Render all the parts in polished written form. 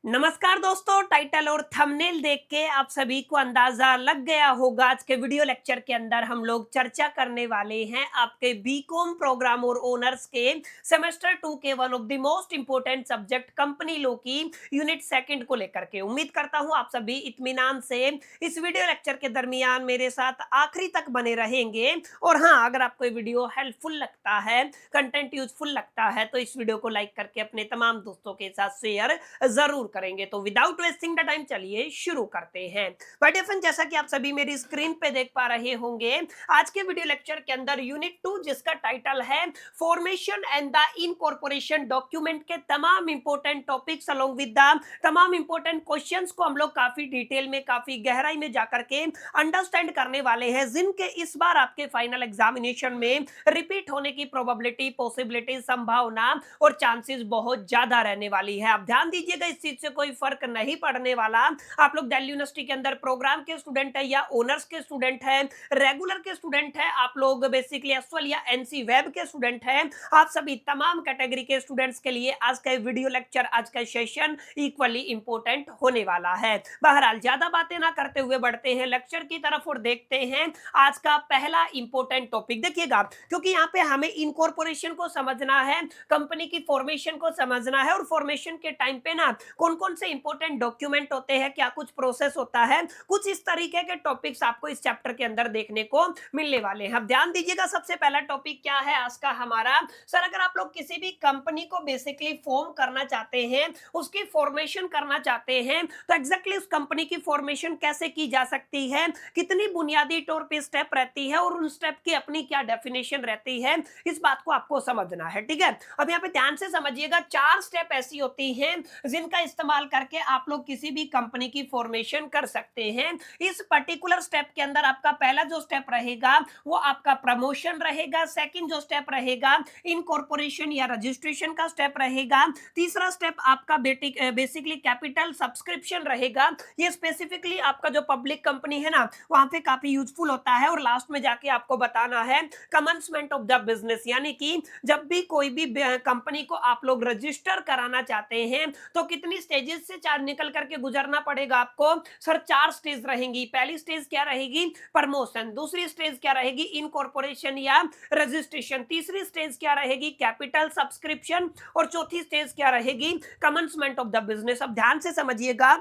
नमस्कार दोस्तों, टाइटल और थंबनेल देख के आप सभी को अंदाजा लग गया होगा। आज के वीडियो लेक्चर के अंदर हम लोग चर्चा करने वाले हैं आपके बीकॉम प्रोग्राम और ओनर्स के सेमेस्टर 2 के one of the most important subject company law की यूनिट सेकंड को लेकर के। उम्मीद करता हूं आप सभी इत्मीनान से इस वीडियो लेक्चर के दरमियान मेरे साथ आखिरी तक बने रहेंगे। और हाँ, अगर आपको ये वीडियो हेल्पफुल लगता है, कंटेंट यूजफुल लगता है, तो इस वीडियो को लाइक करके अपने तमाम दोस्तों के साथ शेयर जरूर करेंगे। तो विदाउट वेस्टिंग द टाइम चलिए शुरू करते हैं। माय डियर फ्रेंड, जैसा कि आप सभी मेरी स्क्रीन पे देख पा रहे होंगे, आज के वीडियो लेक्चर के अंदर यूनिट 2 जिसका टाइटल है formation and the incorporation document के तमाम important topics along with the तमाम इंपॉर्टेंट क्वेश्चंस को हम लोग काफी डिटेल में, काफी गहराई में जाकर के अंडरस्टैंड करने वाले हैं, जिनके इस बार आपके फाइनल एग्जामिनेशन में रिपीट होने की प्रोबेबिलिटी, पॉसिबिलिटी, संभावना और चांसेस बहुत ज्यादा रहने वाली है। आप ध्यान दीजिएगा, इस चीज से कोई फर्क नहीं पड़ने वाला। आप लोग दिल्ली यूनिवर्सिटी के अंदर प्रोग्राम के स्टूडेंट है या ओनर्स के स्टूडेंट है, रेगुलर के स्टूडेंट है, आप लोग बेसिकली एसवाल या एनसी वेब के स्टूडेंट है, आप सभी तमाम कैटेगरी के स्टूडेंट्स के लिए आज का वीडियो लेक्चर, आज का सेशन इक्वली इंपॉर्टेंट होने वाला है। बहरहाल ज्यादा बातें ना करते हुए बढ़ते हैं लेक्चर की तरफ और देखते हैं आज का पहला इंपॉर्टेंट टॉपिक। देखिएगा, क्योंकि यहाँ पे हमें इनकॉर्पोरेशन को समझना है, कंपनी की फॉर्मेशन को समझना है, और फॉर्मेशन के टाइम पे ना कौन कौन से इंपॉर्टेंट डॉक्यूमेंट होते हैं, क्या कुछ प्रोसेस होता है, कुछ इस तरीके के टॉपिक्स आपको इस चैप्टर के अंदर देखने को मिलने वाले हैं। अब ध्यान दीजिएगा, सबसे पहला टॉपिक क्या है आज का हमारा। सर, अगर आप लोग किसी भी कंपनी को बेसिकली फॉर्म करना चाहते हैं, उसकी फॉर्मेशन करना चाहते हैं, तो एग्जैक्टली उस कंपनी की फॉर्मेशन कैसे की जा सकती है, कितनी बुनियादी तौर पे स्टेप रहती है और उन स्टेप की अपनी क्या डेफिनेशन रहती है, इस बात को आपको समझना है। ठीक है, अब यहाँ पे ध्यान से समझिएगा, 4 स्टेप ऐसी होती हैं जिनका इस्तेमाल करके आप लोग किसी भी कंपनी की फॉर्मेशन कर सकते हैं। इस पर्टिकुलर स्टेप के अंदर आपका पहला जो स्टेप रहेगा वो आपका प्रमोशन रहेगा। सेकंड जो स्टेप रहेगा इनकॉर्पोरेशन या रजिस्ट्रेशन का स्टेप रहेगा। तीसरा स्टेप आपका बेसिकली कैपिटल सब्सक्रिप्शन रहेगा। ये स्पेसिफिकली आपका जो पब्लिक कंपनी है ना, वहां पे काफी यूजफुल होता है। और लास्ट में जाके आपको बताना है कमेंसमेंट ऑफ द बिजनेस, यानी कि जब भी कोई भी कंपनी को आप लोग रजिस्टर कराना चाहते हैं तो कितनी स्टेजेस से चार निकल करके गुजरना पड़ेगा आपको। सर, 4 स्टेज रहेंगी। पहली स्टेज क्या रहेगी? प्रमोशन। दूसरी स्टेज क्या रहेगी? इनकॉर्पोरेशन या रजिस्ट्रेशन। तीसरी स्टेज क्या रहेगी? Capital subscription. और चौथी स्टेज क्या रहेगी? Commencement of the business. अब ध्यान से समझिएगा,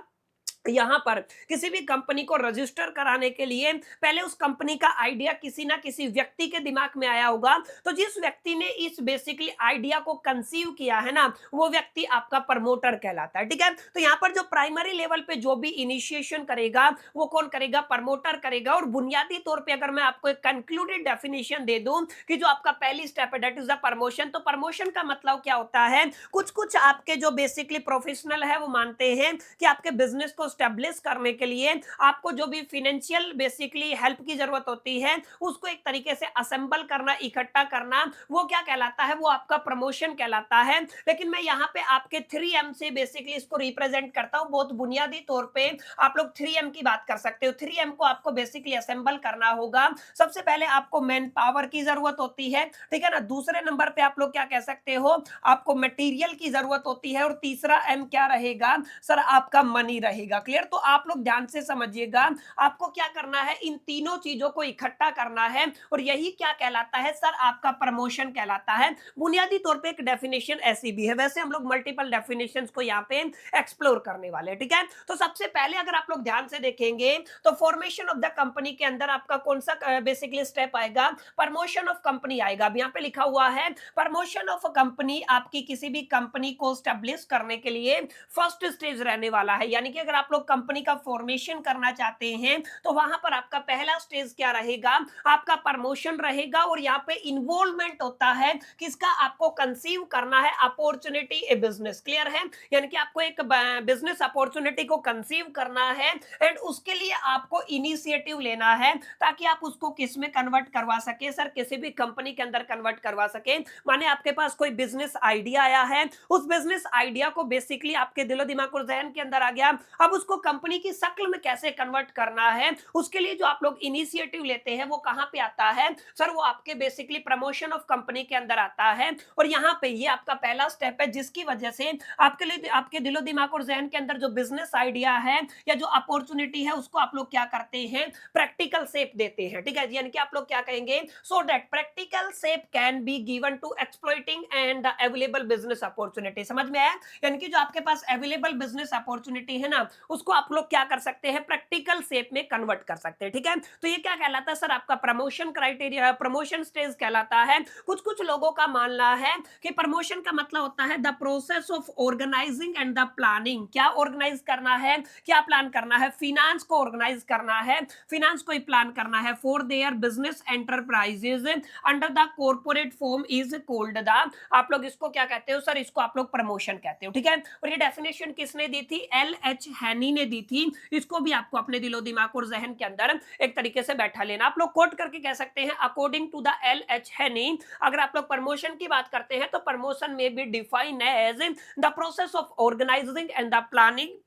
यहां पर किसी भी कंपनी को रजिस्टर कराने के लिए पहले उस कंपनी का आइडिया किसी ना किसी व्यक्ति के दिमाग में आया होगा। तो जिस व्यक्ति ने इस बेसिकली आइडिया को कंसीव किया है ना, वो व्यक्ति आपका प्रमोटर कहलाता है। ठीक है, तो यहां पर जो प्राइमरी लेवल पे जो भी इनिशिएशन करेगा वो कौन करेगा? प्रमोटर करेगा। और बुनियादी तौर पे अगर मैं आपको एक कंक्लूडेड डेफिनेशन दे दूं कि जो आपका पहली स्टेप है दैट इज द प्रमोशन, तो प्रमोशन का मतलब क्या होता है? कुछ कुछ आपके जो बेसिकली प्रोफेशनल है वो मानते हैं कि आपके बिजनेस को स्टेब्लिश करने के लिए आपको जो भी फाइनेंशियल बेसिकली हेल्प की जरूरत होती है, उसको एक तरीके से असेंबल करना, इकट्ठा करना, वो क्या कहलाता है? वो आपका प्रमोशन कहलाता है। लेकिन मैं यहाँ पे आपके 3M से बेसिकली इसको रिप्रेजेंट करता हूँ। बहुत बुनियादी तौर पे आप लोग 3M की बात कर सकते हो। 3M को आपको बेसिकली असेंबल करना होगा। सबसे पहले आपको मैन पावर की जरूरत होती है, ठीक है ना। दूसरे नंबर पे आप लोग क्या कह सकते हो? आपको मटेरियल की जरूरत होती है। और तीसरा M क्या रहेगा? सर, आपका मनी रहेगा। क्लियर? तो आप लोग ध्यान से समझिएगा, आपको क्या करना है? इन तीनों चीजों को इकट्ठा करना है, और यही क्या कहलाता है? सर, आपका प्रमोशन कहलाता है। बुनियादी तौर पे एक डेफिनेशन ऐसी भी है, वैसे हम लोग मल्टीपल डेफिनेशंस को यहाँ पे एक्सप्लोर करने वाले हैं। ठीक है, तो सबसे पहले अगर आप लोग ध्यान से देखेंगे तो फॉर्मेशन ऑफ द कंपनी के अंदर आपका कौन सा बेसिकली स्टेप आएगा? प्रमोशन ऑफ कंपनी आएगा। अब यहाँ पे लिखा हुआ है प्रमोशन ऑफ कंपनी आपकी किसी भी कंपनी को स्टेब्लिश करने के लिए फर्स्ट स्टेज रहने वाला है। यानी कि अगर आप लोग कंपनी का फॉर्मेशन करना चाहते हैं तो वहां पर आपका पहला स्टेज क्या रहेगा? आपका प्रमोशन रहेगा। और यहाँ पे इन्वॉल्वमेंट होता है किसका? आपको कंसीव करना है अपॉर्चुनिटी ए बिजनेस। क्लियर है? यानी कि आपको एक बिजनेस अपॉर्चुनिटी को कंसीव करना है, एंड उसके लिए आपको इनिशिएटिव लेना है ताकि आप उसको किस में कन्वर्ट करवा सके? सर, किसी भी कंपनी के अंदर कन्वर्ट करवा सके। माने आपके पास कोई बिजनेस आइडिया आया है, उस बिजनेस आइडिया को बेसिकली आपके दिलो दिमाग और जहन के अंदर आ गया। अब उसको कंपनी की शक्ल में कैसे कन्वर्ट करना है, उसके लिए जो आप लोग इनिशिएटिव लेते हैं वो कहां पे आता है सर, वो आपके बेसिकली प्रमोशन ऑफ कंपनी के अंदर आता है। और यहाँ पे ये आपका पहला स्टेप है जिसकी वजह से आपके लिए, आपके दिलो दिमाग और जहन के अंदर जो बिजनेस आइडिया है या जो अपॉर्चुनिटी है उसको आप लोग क्या करते हैं, प्रैक्टिकल शेप देते हैं। ठीक है, यानी कि आप लोग क्या कहेंगे, so that practical shape can be given to exploiting and the available business opportunity. समझ में आया? यानी कि जो आपके पास अवेलेबल बिजनेस अपॉर्चुनिटी है ना, उसको आप लोग क्या कर सकते हैं, प्रैक्टिकल शेप में कन्वर्ट कर सकते हैं। ठीक है, तो ये क्या कहलाता है सर, आपका प्रमोशन क्राइटेरिया, प्रमोशन स्टेज कहलाता है। कुछ कुछ लोगों का मानना है कि प्रमोशन का मतलब होता है the process of organising and the planning. क्या ऑर्गेनाइज करना है, क्या प्लान करना है, फिनांस को ऑर्गेनाइज करना है, फिनांस को ही प्लान करना है for their business enterprises under the corporate form is called the, आप लोग इसको क्या कहते हो सर, इसको आप लोग प्रमोशन कहते हो। ठीक है, और ये डेफिनेशन किसने दी थी, LH हैनी ने दी थी। इसको भी आपको अपने दिलो दिमाग और जहन के अंदर एक तरीके से बैठा लेना। आप लोग कोट करके कह सकते हैं अकॉर्डिंग टू द LH हैनी। अगर आप लोग प्रमोशन की बात करते हैं तो प्रमोशन में भी define as the process of organising and the planning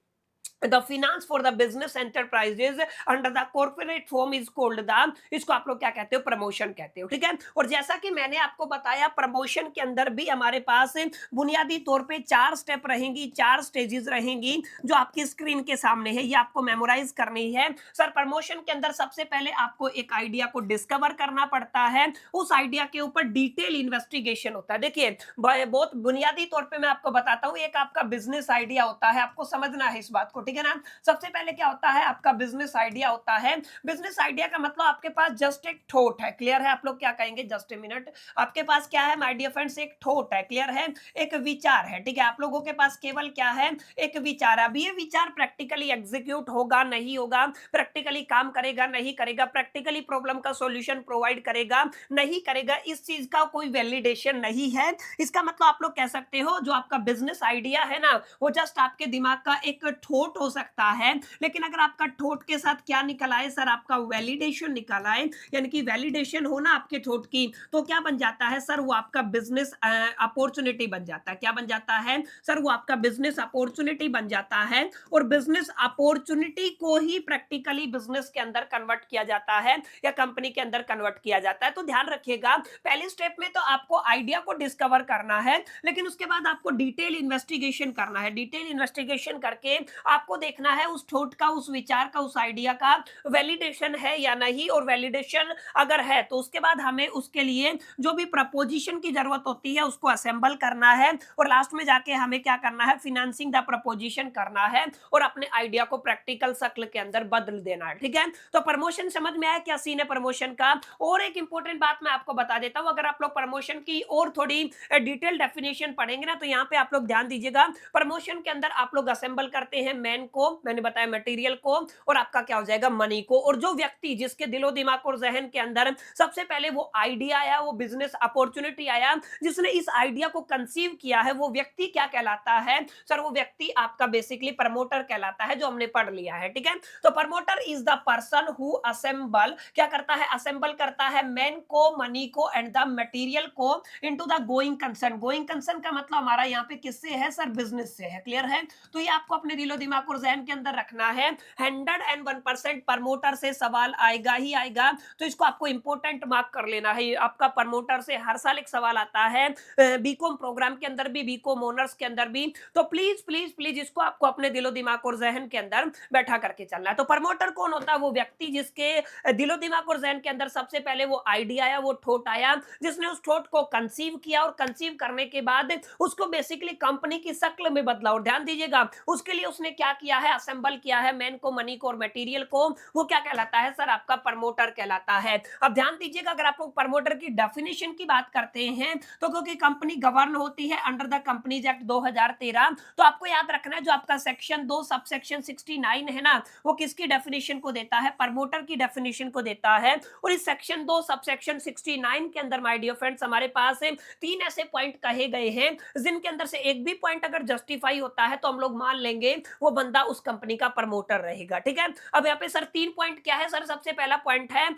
the finance for the business enterprises under the corporate form is called the, इसको आप लोग क्या कहते हो, प्रमोशन कहते हो। ठीक है, और जैसा कि मैंने आपको बताया प्रमोशन के अंदर भी हमारे पास बुनियादी तौर पे 4 स्टेप रहेंगी, 4 स्टेजेस रहेंगी जो आपकी स्क्रीन के सामने है, ये आपको मेमोराइज करनी है। सर प्रमोशन के अंदर सबसे पहले आपको एक आइडिया को डिस्कवर करना पड़ता है, उस आइडिया के ऊपर डिटेल इन्वेस्टिगेशन होता है। देखिए बहुत बुनियादी तौर पे मैं आपको बताता हूँ, एक आपका बिजनेस आइडिया होता है, आपको समझना है इस बात को। ठीक है ना, सबसे पहले क्या होता है, आपका बिजनेस आइडिया होता है। बिजनेस आइडिया का मतलब आपके पास जस्ट एक थॉट है, क्लियर है? आप लोग क्या कहेंगे, जस्ट ए मिनट, आपके पास क्या है माय डियर फ्रेंड्स, एक थॉट है, क्लियर है, एक विचार है। ठीक है, आप लोगों के पास केवल क्या है, एक विचार। अब ये विचार प्रैक्टिकली एग्जीक्यूट होगा नहीं होगा, प्रैक्टिकली काम करेगा नहीं करेगा, प्रैक्टिकली प्रॉब्लम का सॉल्यूशन प्रोवाइड करेगा नहीं करेगा, इस चीज का कोई वैलिडेशन नहीं है। इसका मतलब आप लोग कह सकते हो जो आपका बिजनेस आइडिया है ना, वो जस्ट आपके दिमाग का एक थॉट हो सकता है, लेकिन अगर आपका थॉट के साथ क्या निकल आए सर, आपका वैलिडेशन निकल आए, यानी कि वैलिडेशन हो ना आपके थॉट की, तो क्या बन जाता है सर, वो आपका बिजनेस अपॉर्चुनिटी बन जाता है। क्या बन जाता है सर, वो आपका बिजनेस अपॉर्चुनिटी बन जाता है। और बिजनेस अपॉर्चुनिटी को ही प्रैक्टिकली बिजनेस के अंदर कन्वर्ट किया जाता है या कंपनी के अंदर कन्वर्ट किया जाता है। तो ध्यान रखिएगा, पहले स्टेप में तो आपको आइडिया को डिस्कवर करना है, लेकिन उसके बाद आपको डिटेल इन्वेस्टिगेशन करना है। डिटेल इन्वेस्टिगेशन करके आपको देखना है उस थॉट का, उस विचार का, उस आइडिया का वैलिडेशन है या नहीं, और वैलिडेशन अगर है तो उसके बाद हमें उसके लिए जो भी प्रपोजिशन की जरूरत होती है उसको असेंबल करना है, और लास्ट में जाके हमें क्या करना है, फिनेंसिंग द प्रपोजिशन करना है और अपने आइडिया को प्रैक्टिकल शक्ल के अंदर बदल देना है। ठीक है, तो प्रमोशन समझ में आया क्या सीन है प्रमोशन का। और एक इंपॉर्टेंट बात मैं आपको बता देता हूं, अगर आप लोग प्रमोशन की और थोड़ी डिटेल डेफिनेशन पढ़ेंगे ना, तो यहाँ पे आप लोग ध्यान दीजिएगा, प्रमोशन के अंदर आप लोग असेंबल करते हैं मैन को, मैंने बताया मटेरियल को, और आपका क्या हो जाएगा, मनी को। और जो व्यक्ति जिसके दिलो दिमाग और जहन के अंदर सबसे पहले वो आइडिया आया, वो बिजनेस अपॉर्चुनिटी आया, जिसने इस आइडिया को कंसीव किया है, वो व्यक्ति क्या कहलाता है सर, वो व्यक्ति आपका बेसिकली प्रमोटर कहलाता है, जो हमने पढ़ लिया है। ठीक है, तो promoter is the person who assemble, क्या करता है, असेंबल करता है मैन को, मनी को एंड द मटेरियल को into the going concern. Going concern का मतलब हमारा यहाँ पे किससे है सर, बिजनेस से है। क्लियर है, तो ये आपको अपने दिलो दिमाग और जहन के अंदर रखना है। 101% प्रमोटर से सवाल आएगा ही आएगा, तो इसको आपको इंपॉर्टेंट मार्क कर लेना है। आपका प्रमोटर से हर साल एक सवाल आता है, बीकॉम प्रोग्राम के अंदर भी, बीकॉम ऑनर्स के अंदर भी, तो प्लीज प्लीज प्लीज इसको आपको अपने दिलो दिमाग और जहन के अंदर बैठा करके चलना है। तो प्रमोटर कौन होता है, वो व्यक्ति जिसके दिलो दिमाग और जहन के अंदर सबसे पहले वो आइडिया आया, वो थॉट आया, जिसने उस थॉट को कंसीव किया, और कंसीव करने के बाद उसको बेसिकली कंपनी की शक्ल में बदला। और ध्यान दीजिएगा, उसके लिए उसने क्या किया है, असेंबल किया है मैन को, मनी को और मटेरियल को, वो क्या कहलाता है सर, आपका प्रमोटर कहलाता है। अब ध्यान दीजिएगा, अगर आप लोग प्रमोटर की डेफिनेशन की बात करते हैं, तो क्योंकि कंपनी गवर्न होती है अंडर द कंपनीज एक्ट 2013, तो आपको याद रखना है जो आपका सेक्शन 2 सब सेक्शन 69 है ना, वो किसकी डेफिनेशन को देता है, प्रमोटर की डेफिनेशन को देता है। और इस सेक्शन 2 सब सेक्शन 69 के अंदर माय डियर फ्रेंड्स हमारे पास 3 ऐसे पॉइंट कहे गए हैं, जिनके अंदर से एक भी पॉइंट अगर जस्टिफाई होता है तो हम लोग मान लेंगे वो बंदा उस कंपनी का प्रमोटर रहेगा। ठीक है, अब यहाँ पे सर 3 पॉइंट क्या है सर? सबसे पहला पॉइंट है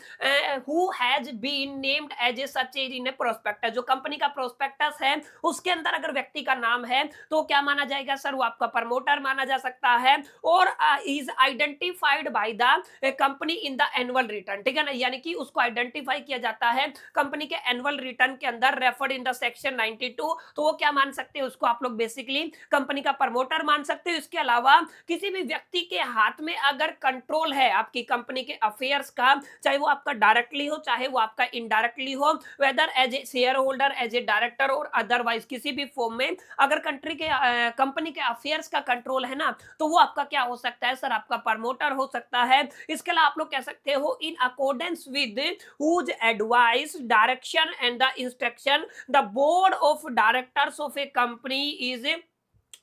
who has been named as a such in a prospectus. जो कंपनी का प्रोस्पेक्टस है उसके अंदर अगर व्यक्ति का नाम है तो क्या माना जाएगा सर? वो आपका प्रमोटर माना जा सकता है। और is identified by the company in the annual return. ठीक है ना, यानी कि उसको आइडेंटिफाई किया जाता है कंपनी के एनुअल रिटर्न के अंदर रेफर्ड इन द सेक्शन 92। तो वो क्या मान सकते हैं? उसको आप लोग बेसिकली कंपनी का प्रमोटर मान सकते हो। इसके अलावा किसी भी व्यक्ति के हाथ में अगर कंट्रोल है आपकी कंपनी के अफेयर्स का, चाहे वो आपका डायरेक्टली हो चाहे वो आपका इनडायरेक्टली हो, whether as a shareholder, as a director और अदरवाइज किसी भी फॉर्म में अगर कंपनी के अफेयर्स का कंट्रोल है ना, तो वो आपका क्या हो सकता है सर? आपका प्रमोटर हो सकता है। इसके अलावा आप लोग कह सकते हो in accordance with whose advice, direction and the instruction the board of directors of a company is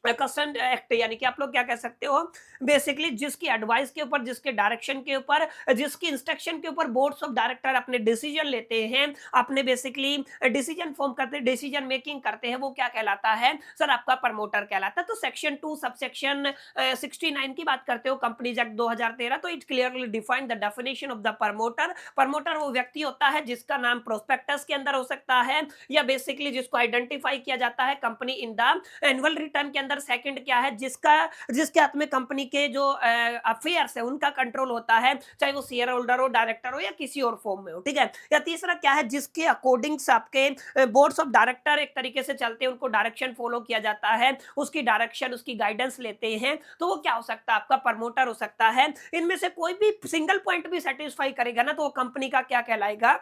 concern act. यानी कि आप लोग क्या कह सकते हो? बेसिकली जिसकी एडवाइस के ऊपर, जिसके डायरेक्शन के ऊपर, जिसकी इंस्ट्रक्शन के ऊपर बोर्ड्स ऑफ डायरेक्टर अपने डिसीजन लेते हैं, अपने बेसिकली डिसीजन फॉर्म करते हैं, डिसीजन मेकिंग करते हैं, वो क्या कहलाता है सर? आपका प्रमोटर कहलाता है। तो सेक्शन 2 सबसेक्शन 69 की बात करते हो कंपनीज एक्ट 2013, तो it clearly define the definition of the promoter. Promoter वो व्यक्ति होता है जिसका नाम प्रोस्पेक्टस के अंदर हो सकता है या बेसिकली जिसको आइडेंटिफाई किया जाता है company in the annual return के अंदर। सेकंड क्या है? जिसके हाथ में कंपनी के जो अफेयर्स है उनका कंट्रोल होता है, चाहे वो शेयर होल्डर हो, डायरेक्टर हो या किसी और फॉर्म में हो। ठीक है, या तीसरा क्या है? जिसके अकॉर्डिंग्स आपके बोर्ड्स ऑफ डायरेक्टर एक तरीके से चलते हैं, उनको डायरेक्शन फॉलो किया जाता है, उसकी डायरेक्शन, उसकी गाइडेंस लेते हैं, तो वो क्या हो सकता है? आपका प्रमोटर हो सकता है। इनमें से कोई भी सिंगल पॉइंट भी सेटिस्फाई करेगा ना, तो वो कंपनी का क्या कहलाएगा?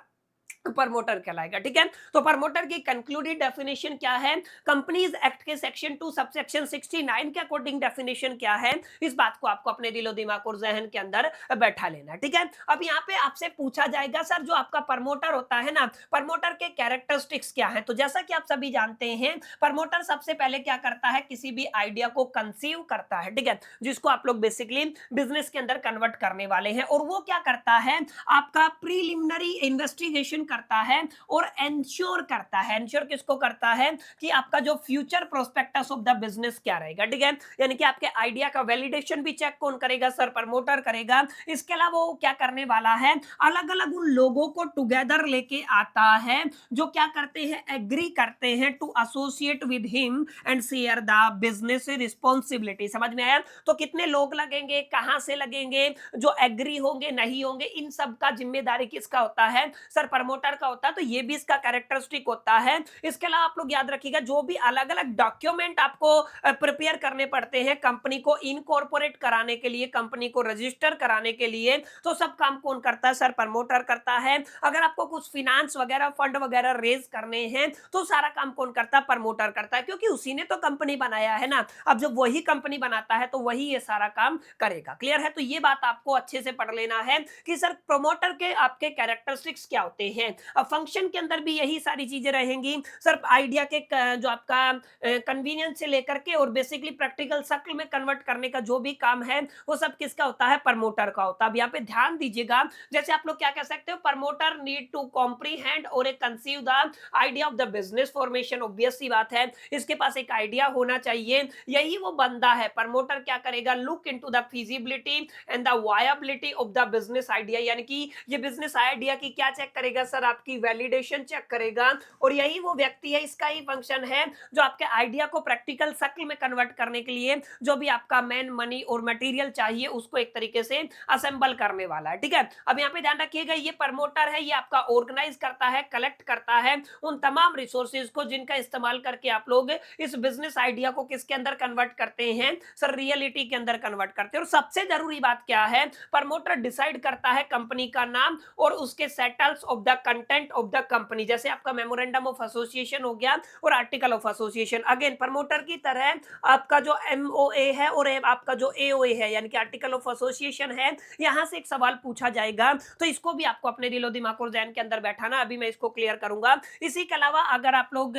प्रमोटर कहलाएगा। ठीक है, तो प्रमोटर की कंक्लूडेड डेफिनेशन क्या है? कंपनीज एक्ट के सेक्शन 2 सबसेक्शन 69 के अकॉर्डिंग डेफिनेशन क्या है? इस बात को आपको अपने दिलो दिमाग और जहन के अंदर बैठा लेना। ठीक है, अब यहाँ पे आपसे पूछा जाएगा सर जो आपका प्रमोटर होता है ना, प्रमोटर के कैरेक्टरिस्टिक्स क्या है? तो जैसा कि आप सभी जानते हैं, प्रमोटर सबसे पहले क्या करता है? किसी भी आइडिया को कंसीव करता है। ठीक है, जिसको आप लोग बेसिकली बिजनेस के अंदर कन्वर्ट करने वाले हैं, और वो क्या करता है? आपका प्रीलिमिनरी इन्वेस्टिगेशन करता है और एंश्योर करता है। एंश्योर किसको करता है? कि आपका जो future prospectus of the business क्या रहेगा। ठीक है, यानी कि आपके आइडिया का वैलिडेशन भी चेक कौन करेगा सर? प्रमोटर करेगा। इसके अलावा वो क्या करने वाला है? अलग अलग उन लोगों को टुगेदर लेके आता है जो क्या करते हैं? एग्री करते हैं to associate with him and share the business responsibility. समझ में आया? तो कितने लोग लगेंगे, कहां से लगेंगे, जो एग्री होंगे नहीं होंगे, इन सब का जिम्मेदारी किसका होता है सर? प्रमोटर का होता है। तो ये भी इसका कैरेक्टरिस्टिक होता है। इसके अलावा आप लोग याद रखिएगा, जो भी अलग अलग डॉक्यूमेंट आपको प्रिपेयर करने पड़ते हैं कंपनी को इनकॉर्पोरेट कराने के लिए, कंपनी को रजिस्टर कराने के लिए, तो सब काम कौन करता है सर? प्रमोटर करता है। अगर आपको कुछ फिनेंस वगैरह, फंड वगैरह रेज करने हैं, तो सारा काम कौन करता है? प्रमोटर करता है, क्योंकि उसी ने तो कंपनी बनाया है ना। अब जब वही कंपनी बनाता है तो वही ये सारा काम करेगा। क्लियर है? तो ये बात आपको अच्छे से पढ़ लेना है कि सर प्रमोटर के आपके कैरेक्टरिस्टिक्स क्या होते हैं। अब फंक्शन के अंदर भी यही सारी चीजें रहेंगी सर। आइडिया के जो आपका कन्वीनियंस से लेकर के और बेसिकली प्रैक्टिकल शक्ल में कन्वर्ट करने का जो भी काम है, वो सब किसका होता है? प्रमोटर का होता है। अब यहाँ पे ध्यान दीजिएगा, जैसे आप लोग क्या कह सकते हो? प्रमोटर नीड टू कॉम्प्रीहेंड और a conceive the idea of the business formation. Obvious सी बात है, इसके पास एक आइडिया होना चाहिए। यही वो बंदा है। प्रमोटर क्या करेगा? Look into the feasibility and the viability of the business idea. यानी कि ये बिजनेस आइडिया की क्या चेक करेगा सर? आपकी वैलिडेशन चेक करेगा। और यही वो व्यक्ति है, इसका ही फंक्शन है, जो आपके आइडिया को प्रैक्टिकल शक्ल में कन्वर्ट करने के लिए जो भी आपका मैन, मनी और मटेरियल चाहिए, उसको एक तरीके से असेंबल करने वाला है। ठीक है, अब यहाँ पे ध्यान रखिएगा, ये प्रमोटर है, ये आपका ऑर्गेनाइज करता है, कलेक्ट करता है उन तमाम रिसोर्सेज को जिनका इस्तेमाल करके आप लोग इस बिजनेस आइडिया को किसके अंदर कन्वर्ट करते हैं सर? रियलिटी के अंदर कन्वर्ट करते हैं। और सबसे जरूरी बात क्या है? प्रमोटर डिसाइड करता है कंपनी का नाम और उसके settles of the content of the company. जैसे आपका मेमोरेंडम ऑफ एसोसिएशन हो गया और article of association. Again promoter की तरह आपका जो एमओए है और आपका जो एओए है, यानी कि आर्टिकल ऑफ एसोसिएशन है, यहां से एक सवाल पूछा जाएगा, तो इसको भी आपको अपने दिलो दिमाग और जहन के अंदर बैठाना। अभी मैं इसको क्लियर करूंगा। इसी के अलावा अगर आप लोग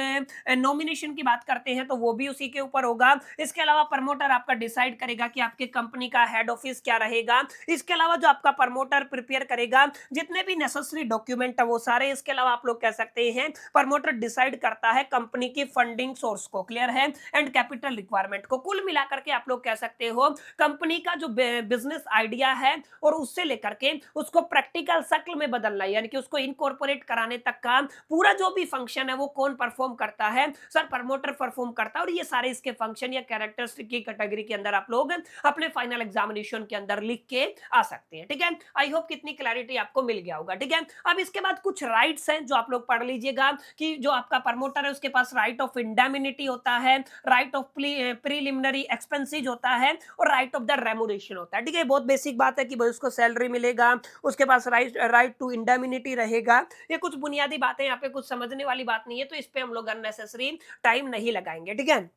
नॉमिनेशन की बात करते हैं तो वो भी उसी के ऊपर होगा। इसके अलावा प्रमोटर आपका डिसाइड करेगा कि आपके कंपनी का हेड ऑफिस क्या रहेगा। इसके अलावा जो आपका प्रमोटर प्रिपेयर करेगा जितने भी नेसेसरी डॉक्यूमेंट है वो सारे। इसके अलावा आप लोग कह सकते हैं प्रमोटर डिसाइड करता है कंपनी की फंडिंग सोर्स को, क्लियर है, एंड कैपिटल रिक्वायरमेंट को। कुल मिलाकर के आप लोग कह सकते हो कंपनी का जो बिजनेस आइडिया है और उससे लेकर के उसको प्रैक्टिकल शक्ल में बदलना, यानी कि उसको इनकॉर्पोरेट कराने तक का पूरा जो भी फंक्शन है वो कौन परफॉर्म करता है, सर प्रमोटर परफॉर्म करता है। और ये सारे इसके फंक्शन या कैरेक्टरिस्टिक की कैटेगरी के अंदर आप लोग अपने फाइनल एग्जामिनेशन के अंदर लिख के आ सकते हैं, ठीक है। आई होप कितनी क्लैरिटी आपको मिल गया होगा, ठीक है। अब इसके बाद कुछ राइट्स हैं जो आप लोग पढ़ लीजिएगा कि जो आपका प्रमोटर है उसके पास राइट ऑफ इंडेमिनिटी होता है, राइट ऑफ प्रीलिमिनरी एक्सपेंसेस होता है और राइट ऑफ द रेमुनेशन होता है, ठीक है। बहुत बेसिक बात है कि भाई उसको सैलरी मिलेगा, उसके पास राइट टू इंडेमिनिटी रहेगा। ये कुछ बुनियादी बातें, यहाँ पे कुछ समझने वाली बात नहीं है, तो इस पे हम लोग अननेसेसरी टाइम नहीं लगाएंगे, ठीक है।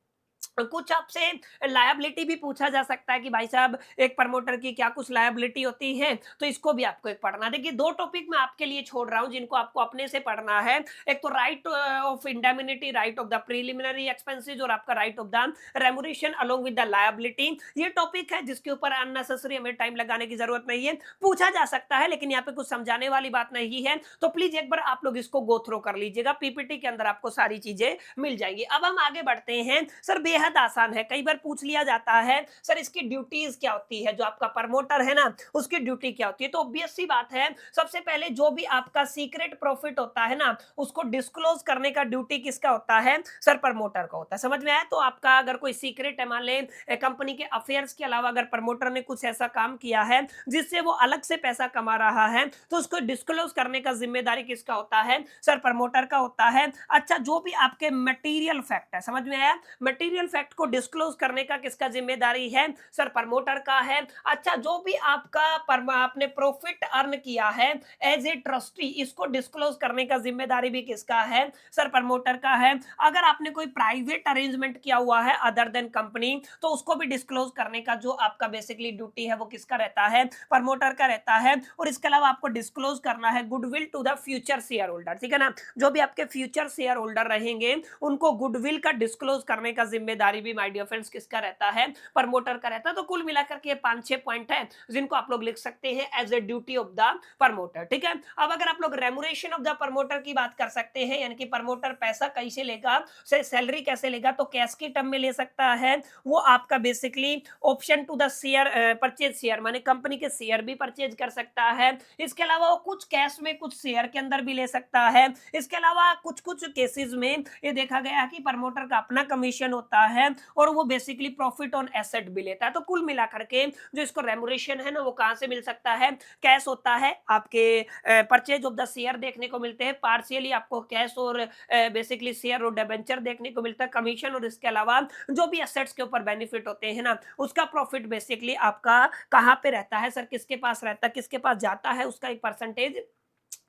कुछ आपसे लायबिलिटी भी पूछा जा सकता है कि भाई साहब एक प्रमोटर की क्या कुछ लायबिलिटी होती है, तो इसको भी आपको एक पढ़ना। देखिए दो टॉपिक मैं आपके लिए छोड़ रहा हूं जिनको आपको अपने से पढ़ना है। एक तो right of indemnity, right of the preliminary expenses और आपका right of the remuneration along with the liability. ये टॉपिक है जिसके ऊपर अननेसेसरी हमें टाइम लगाने की जरूरत नहीं है, पूछा जा सकता है लेकिन यहाँ पे कुछ समझाने वाली बात नहीं है, तो प्लीज एक बार आप लोग इसको गो थ्रो कर लीजिएगा। पीपीटी के अंदर आपको सारी चीजें मिल जाएंगी। अब हम आगे बढ़ते हैं। सर बेहद आसान है, कई बार पूछ लिया जाता है सर इसकी ड्यूटीज क्या होती है, जो आपका प्रमोटर है ना उसकी ड्यूटी क्या होती है। तो ऑब्वियस सी बात है, सबसे पहले जो भी आपका सीक्रेट प्रॉफिट होता है ना उसको डिस्क्लोज करने का ड्यूटी किसका होता है, सर प्रमोटर का होता है। समझ में आया। तो आपका अगर कोई सीक्रेट है, मान ले कंपनी के अफेयर्स के अलावा अगर प्रमोटर ने कुछ ऐसा काम किया है जिससे वो अलग से पैसा कमा रहा है, तो उसको डिस्क्लोज करने का जिम्मेदारी किसका होता है, सर प्रमोटर का होता है। अच्छा, जो भी आपके मटेरियल फैक्ट है, समझ में आया, मटेरियल फैक्ट को डिस्क्लोज करने का किसका जिम्मेदारी है, सर प्रमोटर का है। अच्छा, जो भी आपका आपने प्रॉफिट अर्न किया है एज ए ट्रस्टी, इसको डिस्क्लोज करने का जिम्मेदारी भी किसका है, सर प्रमोटर का है। अगर आपने कोई प्राइवेट अरेंजमेंट किया हुआ है अदर देन कंपनी, तो उसको भी डिस्क्लोज करने का जो आपका बेसिकली ड्यूटी है वो किसका रहता है, प्रमोटर का रहता है। और इसके अलावा आपको डिस्क्लोज करना है goodwill to the future shareholder, ठीक है ना। जो भी आपके फ्यूचर शेयर होल्डर रहेंगे उनको गुडविल का डिस्क्लोज करने का जिम्मेदारी भी माय डियर फ्रेंड्स किसका रहता है, प्रमोटर का रहता है। तो कुल मिलाकर के 5-6 पॉइंट है जिनको आप लोग लिख सकते हैं as a duty of the promoter, ठीक है। अब अगर आप लोग रेमुनेशन ऑफ द प्रमोटर की बात कर सकते हैं, यानी कि प्रमोटर पैसा कैसे लेगा, सैलरी कैसे लेगा, तो कैश की टर्म में ले सकता है। वो आपका basically option to the share purchase share, माने कंपनी के शेयर भी परचेज कर सकता है। इसके अलावा वो कुछ कैश में कुछ शेयर के अंदर भी ले सकता है। इसके अलावा कुछ कुछ केसेस में ये देखा गया कि प्रमोटर का अपना कमीशन होता है और वो बेसिकली प्रॉफिट ऑन एसेट भी लेता है। तो कुल मिलाकर के जो इसको रेमुनेशन है ना वो कहां से मिल सकता है, कैश होता है, आपके परचेज ऑफ द शेयर देखने को मिलते हैं, पार्शियली आपको कैश और बेसिकली शेयर और डिबेंचर देखने को मिलता है, कमीशन, और इसके अलावा जो भी एसेट्स के ऊपर बेनिफिट होते हैं ना उसका प्रॉफिट बेसिकली आपका कहां पे रहता है, सर किसके पास रहता है, किसके पास जाता है, उसका एक परसेंटेज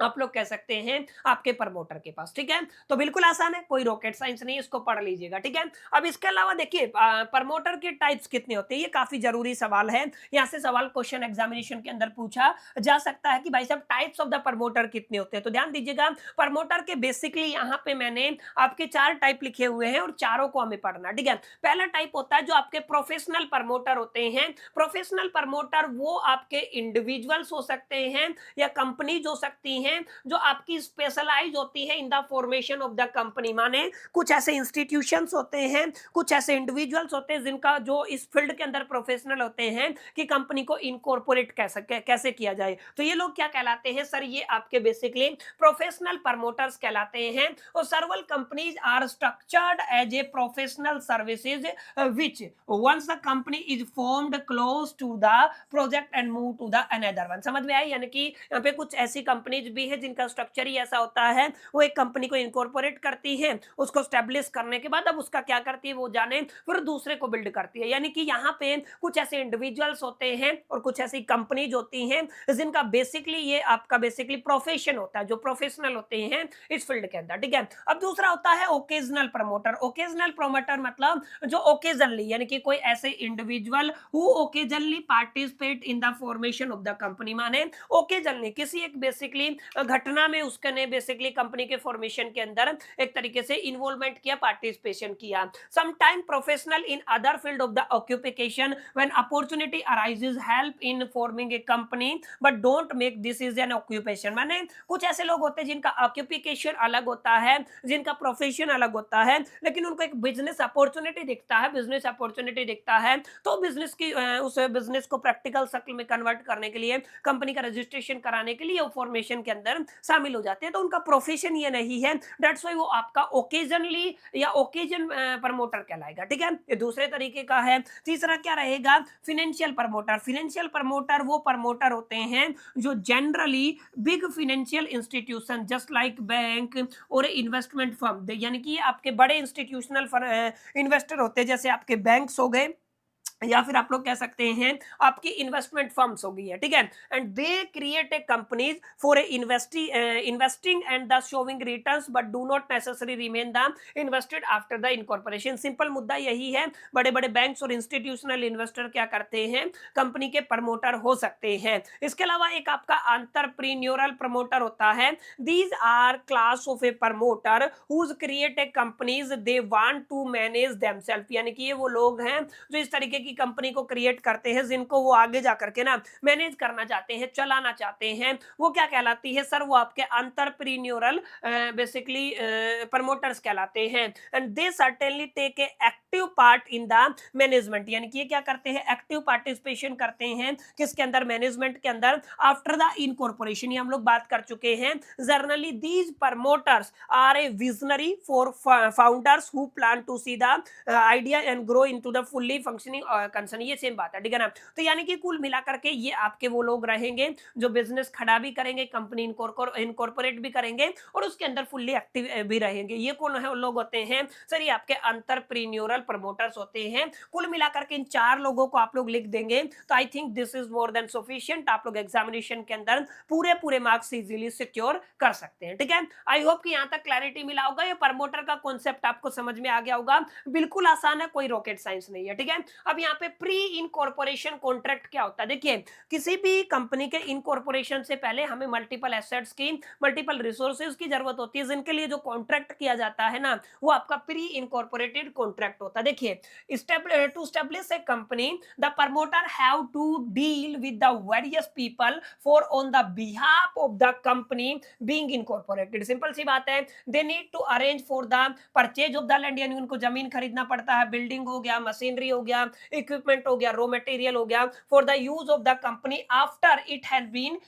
आप लोग कह सकते हैं आपके प्रमोटर के पास, ठीक है। तो बिल्कुल आसान है, कोई रॉकेट साइंस नहीं, इसको पढ़ लीजिएगा, ठीक है। अब इसके अलावा देखिए प्रमोटर के टाइप्स कितने होते हैं, ये काफी जरूरी सवाल है। यहां से सवाल क्वेश्चन एग्जामिनेशन के अंदर पूछा जा सकता है कि भाई साहब टाइप्स ऑफ द प्रमोटर कितने होते हैं। तो ध्यान दीजिएगा, प्रमोटर के बेसिकली यहाँ पे मैंने आपके 4 टाइप लिखे हुए हैं और चारों को हमें पढ़ना, ठीक है। पहला टाइप होता है जो आपके प्रोफेशनल प्रमोटर होते हैं। प्रोफेशनल प्रमोटर वो आपके इंडिविजुअल्स हो सकते हैं या कंपनीज हो सकती हैं जो आपकी स्पेशलाइज होती है in the formation of the company. माने कुछ ऐसे इंस्टीट्यूशंस होते हैं, कुछ ऐसे इंडिविजुअल्स होते हैं जिनका जो इस फील्ड के अंदर प्रोफेशनल होते हैं कि कंपनी को इनकॉर्पोरेट कैसे किया जाए। तो ये लोग क्या कहलाते हैं, सर ये आपके बेसिकली प्रोफेशनल प्रमोटर्स कहलाते हैं। और several companies are structured as a professional services which once the company is formed close to the project and move to the another one। समझ में आया, यानी कि यहाँ पे कुछ ऐसी कंपनीज भी है जिनका स्ट्रक्चर ही ऐसा होता है, वो एक कंपनी को इनकॉर्पोरेट करती है, उसको स्टैब्लिश करने के बाद अब उसका क्या करती है वो जाने, फिर दूसरे को बिल्ड करती है। यानी कि यहाँ पे कुछ ऐसे इंडिविजुअल्स होते हैं और कुछ ऐसी कंपनीज होती हैं जिनका बेसिकली ये आपका बेसिकली प्रोफेशन होता है, जो प्रोफेशनल होते हैं इस फील्ड के अंदर, ठीक है। अब दूसरा होता है ओकेजनल प्रमोटर। ओकेजनल प्रमोटर मतलब जो ओकेजनली, यानी कि कोई ऐसे individual who occasionally participate in the formation of the company, माने ओकेजनली किसी एक बेसिकली घटना में उसने बेसिकली कंपनी के फॉर्मेशन के अंदर एक तरीके से इन्वॉल्वमेंट किया, पार्टिसिपेशन किया। Some time professional in other field of the occupation when opportunity arises help in forming a company but don't make this is an occupation. माने कुछ ऐसे लोग होते हैं जिनका ऑक्यूपेशन अलग होता है, जिनका प्रोफेशन अलग होता है, लेकिन उनको एक बिजनेस अपॉर्चुनिटी दिखता है, बिजनेस अपॉर्चुनिटी दिखता है, तो बिजनेस की उस बिजनेस को प्रैक्टिकल शक्ल में कन्वर्ट करने के लिए, कंपनी का रजिस्ट्रेशन कराने के लिए वो फॉर्मेशन के अंदर शामिल हो जाते हैं। तो उनका प्रोफेशन ये नहीं है, दैट्स व्हाई वो आपका ओकेजनली या ओकेजन प्रमोटर कहलाएगा। ठीक है, ये दूसरे तरीके का है। तीसरा क्या रहेगा, फाइनेंशियल प्रमोटर। फाइनेंशियल प्रमोटर वो प्रमोटर होते हैं जो generally big financial institution just like bank और इन्वेस्टमेंट फर्म, यानी कि आपके बड़े इंस्टीट्यूशनल इन्वेस्टर होते हैं, जैसे आपके बैंक्स हो गए या फिर आप लोग कह सकते हैं आपकी इन्वेस्टमेंट फर्म्स हो गई है। ठीक है, and they create a companies for investing and the showing returns but do not necessary remain the invested after the incorporation. Simple मुद्दा यही है, बड़े बड़े बैंक्स और इंस्टीट्यूशनल इन्वेस्टर क्या करते हैं, कंपनी के प्रमोटर हो सकते हैं। इसके अलावा एक आपका एंटरप्रेन्योरल प्रमोटर होता है। These are class of a promoter whose create a companies they want to manage themselves, यानी कि ये वो लोग हैं जो इस तरीके की कंपनी को क्रिएट करते हैं जिनको वो आगे जाकर के ना मैनेज करना चाहते हैं, चलाना चाहते हैं। वो क्या कहलाती है सर, वो आपके एंटरप्रेन्योरल बेसिकली प्रमोटर्स कहलाते हैं। And they certainly take a active part in the management, यानी कि ये क्या करते हैं, एक्टिव पार्टिसिपेशन करते हैं किसके अंदर, मैनेजमेंट के अंदर, आफ्टर द इनकॉर्पोरेशन। ये हम लोग बात कर चुके हैं। Generally these promoters are a visionary for founders who plan to see the idea and grow into the fully functioning concern. ये सेम बात है, ठीक है ना। तो यानी कि कुल मिलाकर के ये आपके वो लोग रहेंगे जो बिजनेस खड़ा भी करेंगे, कंपनी इनकॉर्पोरेट भी करेंगे और उसके अंदर फुल्ली एक्टिव भी रहेंगे। ये कौन है, लोग होते हैं सर, ये आपके एंटरप्रेन्योरल प्रमोटर्स होते हैं। कुल मिलाकर के इन 4 लोगों को आप लोग लिख देंगे तो I think this is more than sufficient. आप लोग एग्जामिनेशन के अंदर पूरे मार्क्स इजीली सिक्योर कर सकते हैं। ठीक है, आई होप कि यहां तक क्लैरिटी मिला होगा। ये प्रमोटर का कॉन्सेप्ट आपको समझ में आ गया होगा। बिल्कुल आसान है, कोई रॉकेट साइंस नहीं है। ठीक है, अब यहाँ पे प्री इनकॉर्पोरेशन कॉन्ट्रैक्ट क्या होता है, देखिए किसी भी कंपनी के इनकॉर्पोरेशन से पहले हमें मल्टीपल एसेट्स की, मल्टीपल रिसोर्सेज की जरूरत होती है, जिनके लिए जो कॉन्ट्रैक्ट किया जाता है ना, वो आपका प्री इनकॉर्पोरेटेड कॉन्ट्रैक्ट होता है। देखिए, to establish a company the promoter have to deal with the various people for on the behalf of the company being incorporated. Simple सी बात है, they need to arrange for the purchase of the land, यानी उनको जमीन खरीदना पड़ता है, building हो गया, मशीनरी हो गया, इक्विपमेंट हो गया, रॉ मटेरियल हो गया, for the use of the company after it has been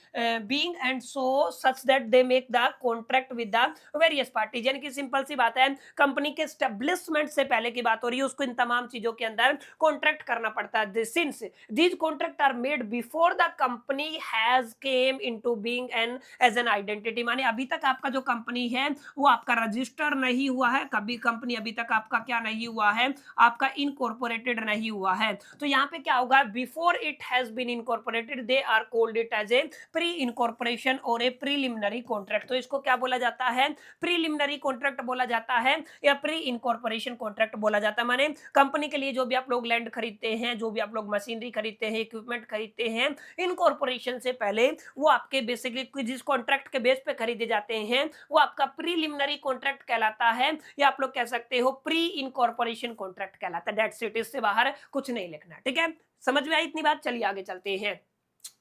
being and so such that they make the contract with the various parties. यानी कि सिंपल सी बात है, कंपनी के एस्टेब्लिशमेंट से पहले की बात हो रही है, उसको इन तमाम चीजों के अंदर कॉन्ट्रैक्ट करना पड़ता है। Since these contract are made before the company has came into being an as an identity, माने अभी तक आपका जो कंपनी है वो आपका रजिस्टर नहीं हुआ है, कभी कंपनी अभी तक आपका क्या नहीं हुआ है, आपका इनकॉर्पोरेटेड नहीं हुआ है। तो यहाँ पे क्या होगा, before it has been incorporated they are called it as a pre incorporation और ए प्रीलिमिनरी कॉन्ट्रैक्ट। तो इसको क्या बोला जाता है, प्रीलिमिनरी कॉन्ट्रैक्ट बोला जाता है या प्री इनकॉर्पोरेशन कॉन्ट्रैक्ट बोला जाता है। माने कंपनी के लिए जो भी आप लोग लैंड खरीदते हैं, जो भी आप लोग मशीनरी खरीदते हैं, इक्विपमेंट खरीदते हैं, इनकॉर्पोरेशन से पहले वो आपके बेसिकली जिस कॉन्ट्रैक्ट के बेस पे खरीदे जाते हैं वो आपका प्रीलिमिनरी कॉन्ट्रैक्ट कहलाता है, या आप लोग कह सकते हो प्री इनकॉर्पोरेशन कॉन्ट्रैक्ट कहलाता है। दैट्स इट, इससे बाहर कुछ नहीं लिखना। ठीक है, समझ में आई इतनी बात, चलिए आगे चलते हैं।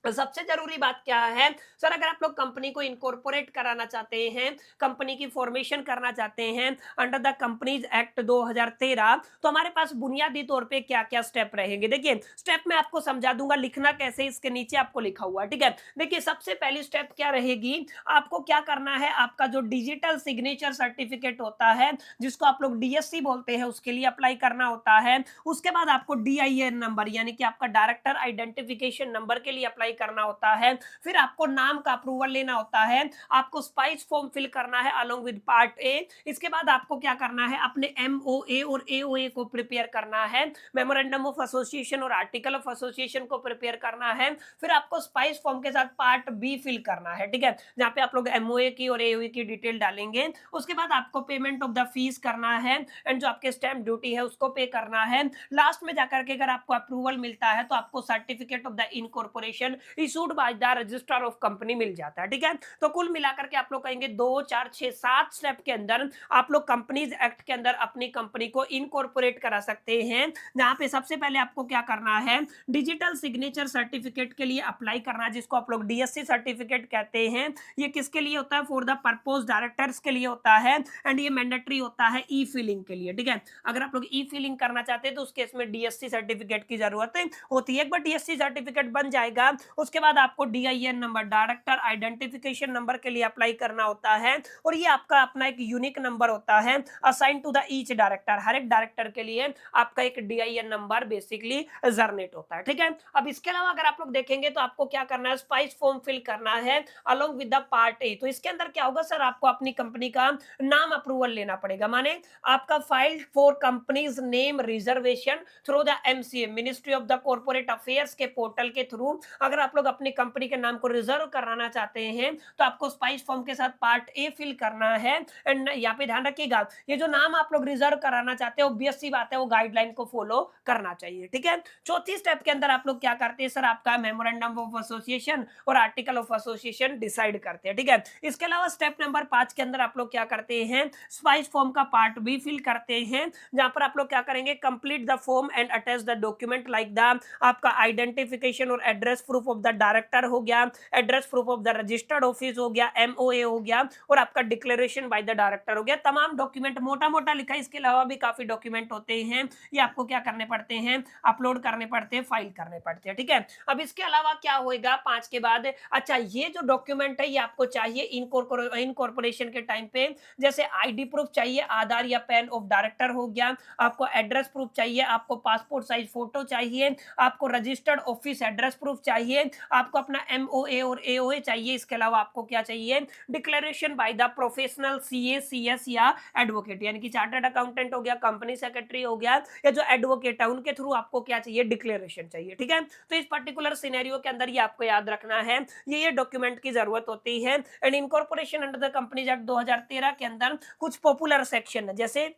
सबसे जरूरी बात क्या है सर, अगर आप लोग कंपनी को इनकॉर्पोरेट कराना चाहते हैं, कंपनी की फॉर्मेशन करना चाहते हैं अंडर द कंपनीज एक्ट 2013, तो हमारे पास बुनियादी तौर पे क्या क्या स्टेप रहेंगे। देखिए स्टेप में आपको समझा दूंगा, लिखना कैसे इसके नीचे आपको लिखा हुआ है। ठीक है, देखिए सबसे पहली स्टेप क्या रहेगी, आपको क्या करना है, आपका जो डिजिटल सिग्नेचर सर्टिफिकेट होता है जिसको आप लोग डीएससी बोलते हैं, उसके लिए अप्लाई करना होता है। उसके बाद आपको डीआईएन नंबर यानी कि आपका डायरेक्टर आइडेंटिफिकेशन नंबर के लिए अप्लाई करना होता है। फिर आपको नाम का अप्रूवल लेना होता है, आपको स्पाइस फॉर्म फिल करना है अलोंग विद पार्ट ए। इसके बाद आपको क्या करना है, अपने एमओए और एओए को प्रिपेयर करना है, मेमोरेंडम ऑफ एसोसिएशन और आर्टिकल ऑफ एसोसिएशन को प्रिपेयर करना है। फिर आपको स्पाइस फॉर्म के साथ पार्ट बी फिल करना है। ठीक है, जहां पे आप लोग एमओए की और एओए की डिटेल डालेंगे। उसके बाद आपको पेमेंट ऑफ द फीस करना है एंड जो आपके स्टैंप ड्यूटी है उसको पे करना है। लास्ट में जाकर के अगर आपको अप्रूवल मिलता है तो आपको certificate of the incorporation notification issued by the registrar of company मिल जाता है, ठीक है। तो कुल मिलाकर के आप लोग कहेंगे 2 4 6 7 स्टेप के अंदर आप लोग कंपनीज एक्ट के अंदर अपनी कंपनी को इनकॉर्पोरेट करा सकते हैं। जहां पे सबसे पहले आपको क्या करना है, डिजिटल सिग्नेचर सर्टिफिकेट के लिए अप्लाई करना है, जिसको आप लोग डीएससी सर्टिफिकेट कहते हैं। ये किसके लिए होता है, फॉर द पर्पज डायरेक्टर्स के लिए होता है, एंड ये मैंडेटरी होता है ई फिलिंग के लिए, ठीक है। अगर आप लोग ई फिलिंग करना चाहते हैं तो उस केस में डीएससी सर्टिफिकेट की जरूरत होती है। एक बार डीएससी सर्टिफिकेट बन जाएगा उसके बाद आपको DIN number, director identification number के लिए अप्लाई करना होता है, और ये आपका अपना एक यूनिक नंबर होता है assign to the each director. हर एक डायरेक्टर के लिए आपका एक डीआईएन नंबर बेसिकली जनरेट होता है, ठीक है। अब इसके अलावा अगर आप लोग देखेंगे तो आपको क्या करना है, स्पाइस फॉर्म फिल करना है along with the part A. तो इसके अंदर क्या होगा सर, आपको अपनी कंपनी का नाम अप्रूवल लेना पड़ेगा, माने आपका file for companies name reservation through the MCA, ministry of the corporate affairs के पोर्टल के थ्रू अगर आप लोग अपनी कंपनी के नाम को रिजर्व कराना चाहते हैं तो आपको स्पाइस फॉर्म के साथ पार्ट ए फिल करना है। एंड यहाँ पे ध्यान रखिएगा, ये जो नाम आप लोग रिजर्व कराना चाहते हैं ऑब्वियस सी बात है वो गाइडलाइन को फॉलो करना चाहिए, ठीक है। चौथी स्टेप के अंदर आप लोग क्या करते हैं सर, आपका मेमोरेंडम ऑफ एसोसिएशन और आर्टिकल ऑफ एसोसिएशन डिसाइड करते हैं, ठीक है। इसके अलावा स्टेप नंबर 5 के अंदर आप लोग क्या करते हैं, स्पाइस फॉर्म का पार्ट बी फिल करते हैं, जहां पर आप लोग क्या करेंगे, complete the form and attach the document like the आपका आइडेंटिफिकेशन और address proof of the director हो गया, address proof of the registered office हो गया, एमओए हो गया, और आपका डिक्लेरेशन बाय द डायरेक्टर हो गया। तमाम डॉक्यूमेंट मोटा मोटा लिखा है, इसके अलावा भी काफी डॉक्यूमेंट होते हैं, ये आपको क्या करने पड़ते हैं, अपलोड करने पड़ते हैं, फाइल करने पड़ते हैं, ठीक है। अब इसके अलावा क्या होएगा 5 के बाद, अच्छा ये जो डॉक्यूमेंट है ये आपको चाहिए इनकॉर्पोरेशन के टाइम पे, जैसे आईडी प्रूफ चाहिए, आधार या पैन ऑफ डायरेक्टर हो गया, आपको एड्रेस प्रूफ चाहिए, आपको पासपोर्ट साइज फोटो चाहिए, आपको रजिस्टर्ड ऑफिस एड्रेस प्रूफ चाहिए, आपको अपना एमओए और एओए चाहिए। इसके अलावा आपको क्या चाहिए, declaration by the professional CA, CS या एडवोकेट, यानी कि चार्टर्ड अकाउंटेंट हो गया, कंपनी सेक्रेटरी हो गया, या जो एडवोकेट है उनके थ्रू आपको क्या चाहिए, डिक्लेरेशन चाहिए, ठीक है। तो इस पर्टिकुलर सिनेरियो के अंदर ये आपको याद रखना है, ये डॉक्यूमेंट की जरूरत होती है। And incorporation under the companies act 2013 के अंदर कुछ पॉपुलर सेक्शन है, जैसे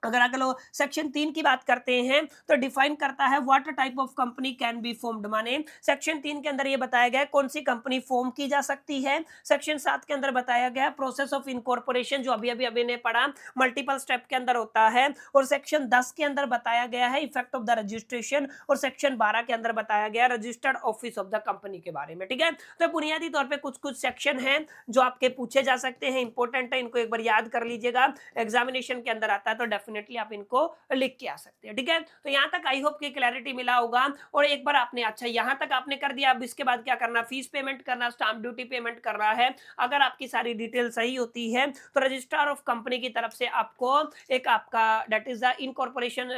अगर अगर सेक्शन 3 की बात करते हैं तो डिफाइन करता है what type of company can be formed, माने सेक्शन 3 के अंदर ये बताया गया है कौन सी कंपनी फॉर्म की जा सकती है। सेक्शन 7 के अंदर बताया गया है प्रोसेस ऑफ इनकॉर्पोरेशन, जो अभी ने पढ़ा, मल्टीपल स्टेप के अंदर होता है। और सेक्शन 10 के अंदर बताया गया है इफेक्ट ऑफ द रजिस्ट्रेशन, और सेक्शन 12 के अंदर बताया गया registered office of the company के बारे में, ठीक है। तो बुनियादी तौर पर कुछ कुछ सेक्शन है जो आपके पूछे जा सकते हैं, इंपॉर्टेंट है, इनको एक बार याद कर लीजिएगा, एग्जामिनेशन के अंदर आता है तो डेफिनेटली आप इनको लिख के आ सकते हैं, ठीक है। तो यहां तक आई होप की क्लैरिटी मिला होगा। और एक बार आपने, अच्छा यहां तक आपने कर दिया, अब इसके बाद क्या करना, फीस पेमेंट करना, स्टाम्प ड्यूटी पेमेंट करना है। अगर आपकी सारी डिटेल सही होती है तो रजिस्ट्रार ऑफ कंपनी की तरफ से आपको एक आपका that is the incorporation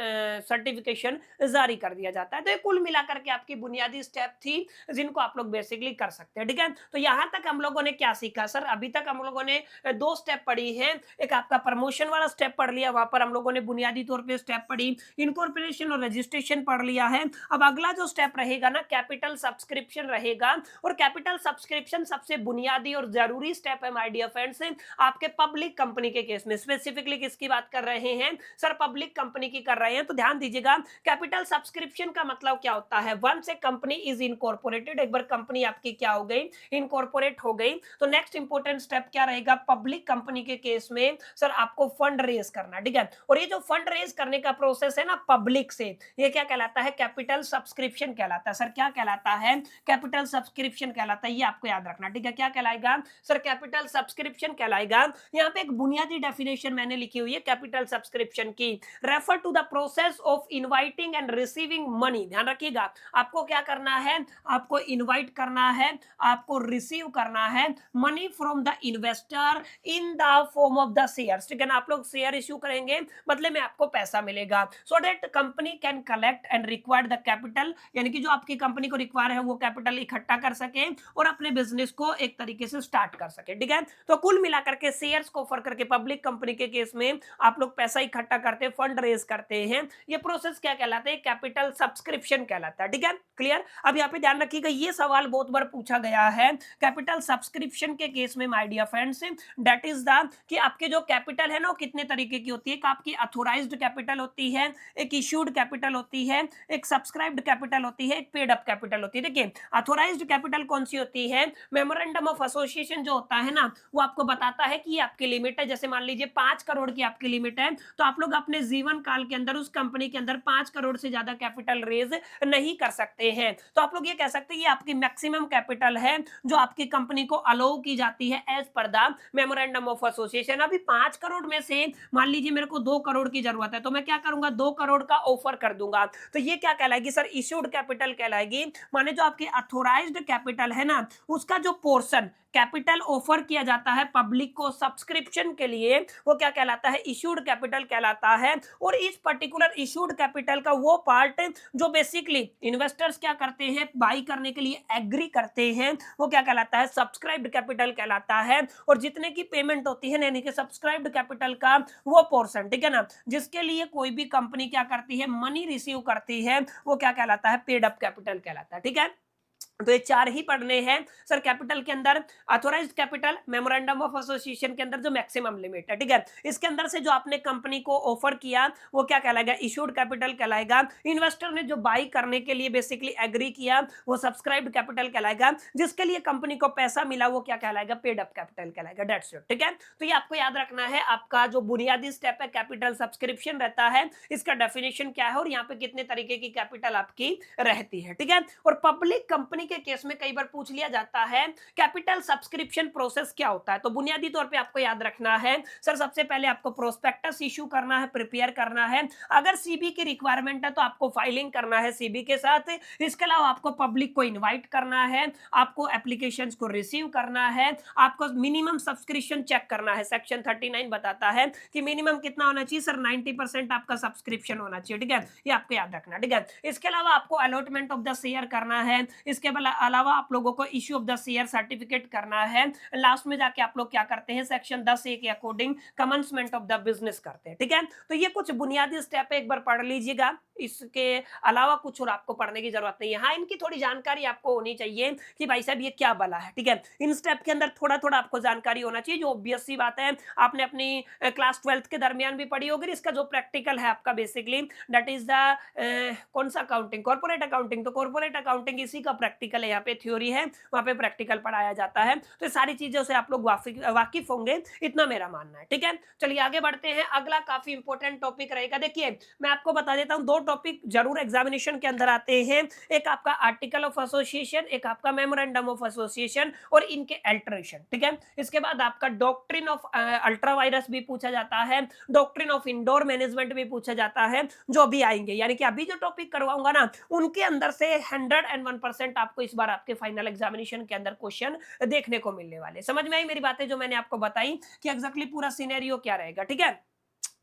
certification जारी कर दिया जाता है। तो ये कुल मिलाकर के आपकी बुनियादी स्टेप थी जिनको आप लोग बेसिकली कर सकते हैं, ठीक है। तो यहां तक हम लोगों ने क्या सीखा सर, अभी तक हम लोगों ने 2 स्टेप पढ़ी है, एक आपका प्रमोशन वाला स्टेप पढ़ लिया, वहां पर हम लोगों ने बुनियादी तौर पे स्टेप पढ़ी, इनकॉर्पोरेशन और रजिस्ट्रेशन पढ़ लिया है। अब अगला जो स्टेप रहेगा ना, कैपिटल सब्सक्रिप्शन रहेगा, और कैपिटल सब्सक्रिप्शन सबसे बुनियादी और जरूरी स्टेप है माय डियर फ्रेंड्स आपके पब्लिक कंपनी के केस में। स्पेसिफिकली किसकी बात कर रहे हैं सर, पब्लिक कंपनी की कर रहे हैं, तो ध्यान दीजिएगा कैपिटल सब्सक्रिप्शन का मतलब क्या होता है, once a company is incorporated, एक बार कंपनी आपकी क्या हो गई, इनकॉर्पोरेट हो गई, तो नेक्स्ट इंपॉर्टेंट स्टेप क्या रहेगा, पब्लिक कंपनी के केस में सर आपको फंड रेज करना, ठीक है। और ये जो फंड रेज करने का प्रोसेस है ना पब्लिक से, ये क्या कहलाता है, कैपिटल सब्सक्रिप्शन कहलाता है। सर क्या कहलाता है, कैपिटल सब्सक्रिप्शन कहलाता है, ये आपको याद रखना, ठीक है। क्या कहलाएगा सर, कैपिटल सब्सक्रिप्शन कहलाएगा। यहाँ पे एक बुनियादी डेफिनेशन मैंने लिखी हुई है कैपिटल सब्सक्रिप्शन की, refer to the process of inviting and receiving money. ध्यान रखिएगा, आपको क्या करना है, आपको इनवाइट करना है, आपको रिसीव करना है money from the investor in the form of the shares, ठीक है ना। आप लोग शेयर इश्यू करेंगे, बदले में आपको पैसा मिलेगा, so that company can collect and require the capital, यानी कि जो आपकी कंपनी को रिक्वायर है वो कैपिटल इकट्ठा कर सके और अपने बिजनेस को एक तरीके से स्टार्ट कर सके, ठीक है। तो कुल मिलाकर के शेयर्स को ऑफर करके पब्लिक कंपनी के केस में आप लोग पैसा इकट्ठा करते हैं, फंड रेज करते हैं, ये प्रोसेस क्या कहलाता है, कैपिटल सब्सक्रिप्शन कहलाता है, ठीक है। क्लियर। अब यहाँ पे ध्यान रखिएगा, ये सवाल बहुत बार पूछा गया है कैपिटल सब्सक्रिप्शन के केस में my dear friends, that is the कि आपके जो कैपिटल है ना वो कितने तरीके की होती है, आपकी आपकी अथोराइज्ड कैपिटल होती है, एक इश्यूड कैपिटल होती है, एक सब्सक्राइब्ड कैपिटल होती है, एक पेड अप कैपिटल होती है। देखिए अथोराइज्ड कैपिटल कौन सी होती है, मेमोरेंडम ऑफ एसोसिएशन जो होता है ना, वो आपको बताता है कि आपकी लिमिट है, जैसे मान लीजिए 5 करोड़ की आपकी लिमिट है, तो आप लोग अपने जीवन काल के अंदर उस कंपनी के अंदर 5 करोड़ से ज्यादा कैपिटल रेज नहीं कर सकते हैं। तो आप लोग ये कह सकते हैं ये आपकी मैक्सिमम कैपिटल है जो आपकी कंपनी को अलाउ की जाती है as per the memorandum of association. अभी 5 करोड़ में से मान लीजिए मेरे को 2 करोड़ की जरूरत है, तो मैं क्या करूंगा, 2 करोड़ का ऑफर कर दूंगा। तो ये क्या कहलाएगी सर, इश्यूड कैपिटल कहलाएगी। माने जो आपकी अथोराइज्ड कैपिटल है ना, उसका जो पोर्शन कैपिटल ऑफर किया जाता है पब्लिक को सब्सक्रिप्शन के लिए, वो क्या कहलाता है, इश्यूड कैपिटल कहलाता है। और इस पर्टिकुलर इश्यूड कैपिटल का वो पार्ट जो बेसिकली इन्वेस्टर्स क्या करते हैं, बाई करने के लिए एग्री करते हैं, वो क्या कहलाता है, सब्सक्राइब्ड कैपिटल कहलाता है। और जितने की पेमेंट होती है यानी कि सब्सक्राइब्ड कैपिटल का वो पोर्शन, ठीक है ना, जिसके लिए कोई भी कंपनी क्या करती है, मनी रिसीव करती है, वो क्या कहलाता है, पेड अप कैपिटल कहलाता है। ठीक है, तो ये 4 ही पढ़ने हैं सर। कैपिटल के अंदर authorised capital, memorandum of association के अंदर जो मैक्सिमम लिमिट है, ठीक है, इसके अंदर से जो आपने कंपनी को ऑफर किया वो क्या कहलाएगा, इशूड कैपिटल कहलाएगा। इन्वेस्टर ने जो बाई करने के लिए बेसिकली एग्री किया वो सब्सक्राइब्ड कैपिटल कहलाएगा। जिसके लिए कंपनी को पैसा मिला वो क्या कहलाएगा, पेड अप कैपिटल कहलाएगा। That's it. ठीक है, तो ये आपको याद रखना है। आपका जो बुनियादी स्टेप है कैपिटल सब्सक्रिप्शन रहता है, इसका डेफिनेशन क्या है और यहाँ पे कितने तरीके की कैपिटल आपकी रहती है। ठीक है, और पब्लिक कंपनी के केस में कई बार पूछ लिया जाता है कैपिटल सब्सक्रिप्शन प्रोसेस क्या होता है। तो बुनियादी तौर पे आपको याद रखना है सर, सबसे पहले आपको प्रोस्पेक्टस इशू करना है, प्रिपेयर करना है। अगर सीबी की रिक्वायरमेंट है तो आपको फाइलिंग करना है सीबी के साथ। इसके अलावा आपको पब्लिक को इनवाइट करना है, आपको एप्लीकेशंस को रिसीव करना है, आपको मिनिमम सब्सक्रिप्शन चेक करना है। सेक्शन 39 बताता है कि मिनिमम कितना होना चाहिए सर, 90% आपका सब्सक्रिप्शन होना चाहिए। ठीक है, ये आपको याद रखना। ठीक है, इसके अलावा आपको अलॉटमेंट ऑफ द शेयर करना है। इसके अलावा आप लोगों को issue of the share certificate करना है। लास्ट में जाके आप लोग क्या करते हैं, सेक्शन 10A के according commencement of the business करते हैं। ठीक है, तो ये कुछ बुनियादी स्टेप है, एक बार पढ़ लीजिएगा। इसके अलावा कुछ और आपको पढ़ने की जरूरत नहीं है। हाँ, इनकी थोड़ी जानकारी आपको होनी चाहिए कि भाई साहब ये क्या बला है। ठीक है, इन स्टेप के अंदर थोड़ा थोड़ा आपको जानकारी होना चाहिए, जो ऑब्वियस सी बात है, आपने अपनी क्लास 12th के दरमियान भी पढ़ी होगी। इसका जो प्रैक्टिकल है आपका बेसिकली दैट इज द कौन सा अकाउंटिंग, कॉर्पोरेट अकाउंटिंग। तो कॉर्पोरेट अकाउंटिंग इसी का प्रैक्टिकल है, यहाँ पे थ्योरी है, वहां पे प्रैक्टिकल पढ़ाया जाता है। तो सारी चीजों से आप लोग वाकिफ होंगे, इतना मेरा मानना है। ठीक है, चलिए आगे बढ़ते हैं। अगला काफी इंपॉर्टेंट टॉपिक रहेगा। देखिए मैं आपको बता देता हूं, 2 टॉपिक जरूर एग्जामिनेशन के अंदर आते हैं, एक आपका आर्टिकल ऑफ एसोसिएशन, एक आपका मेमोरेंडम ऑफ एसोसिएशन और इनके अल्टरेशन। ठीक है, इसके बाद आपका डॉक्ट्रिन ऑफ अल्ट्रा वायरस भी पूछा जाता है, डॉक्ट्रिन ऑफ इंडोर मैनेजमेंट भी पूछा जाता है, जो भी आएंगे। यानी कि अभी जो टॉपिक करवाऊंगा ना, उनके अंदर से 101% आपको इस बार आपके फाइनल एग्जामिनेशन के अंदर क्वेश्चन देखने को मिलने वाले। समझ में आई मेरी बातें जो मैंने आपको बताई कि एग्जैक्टली पूरा सिनेरियो क्या रहेगा। ठीक है,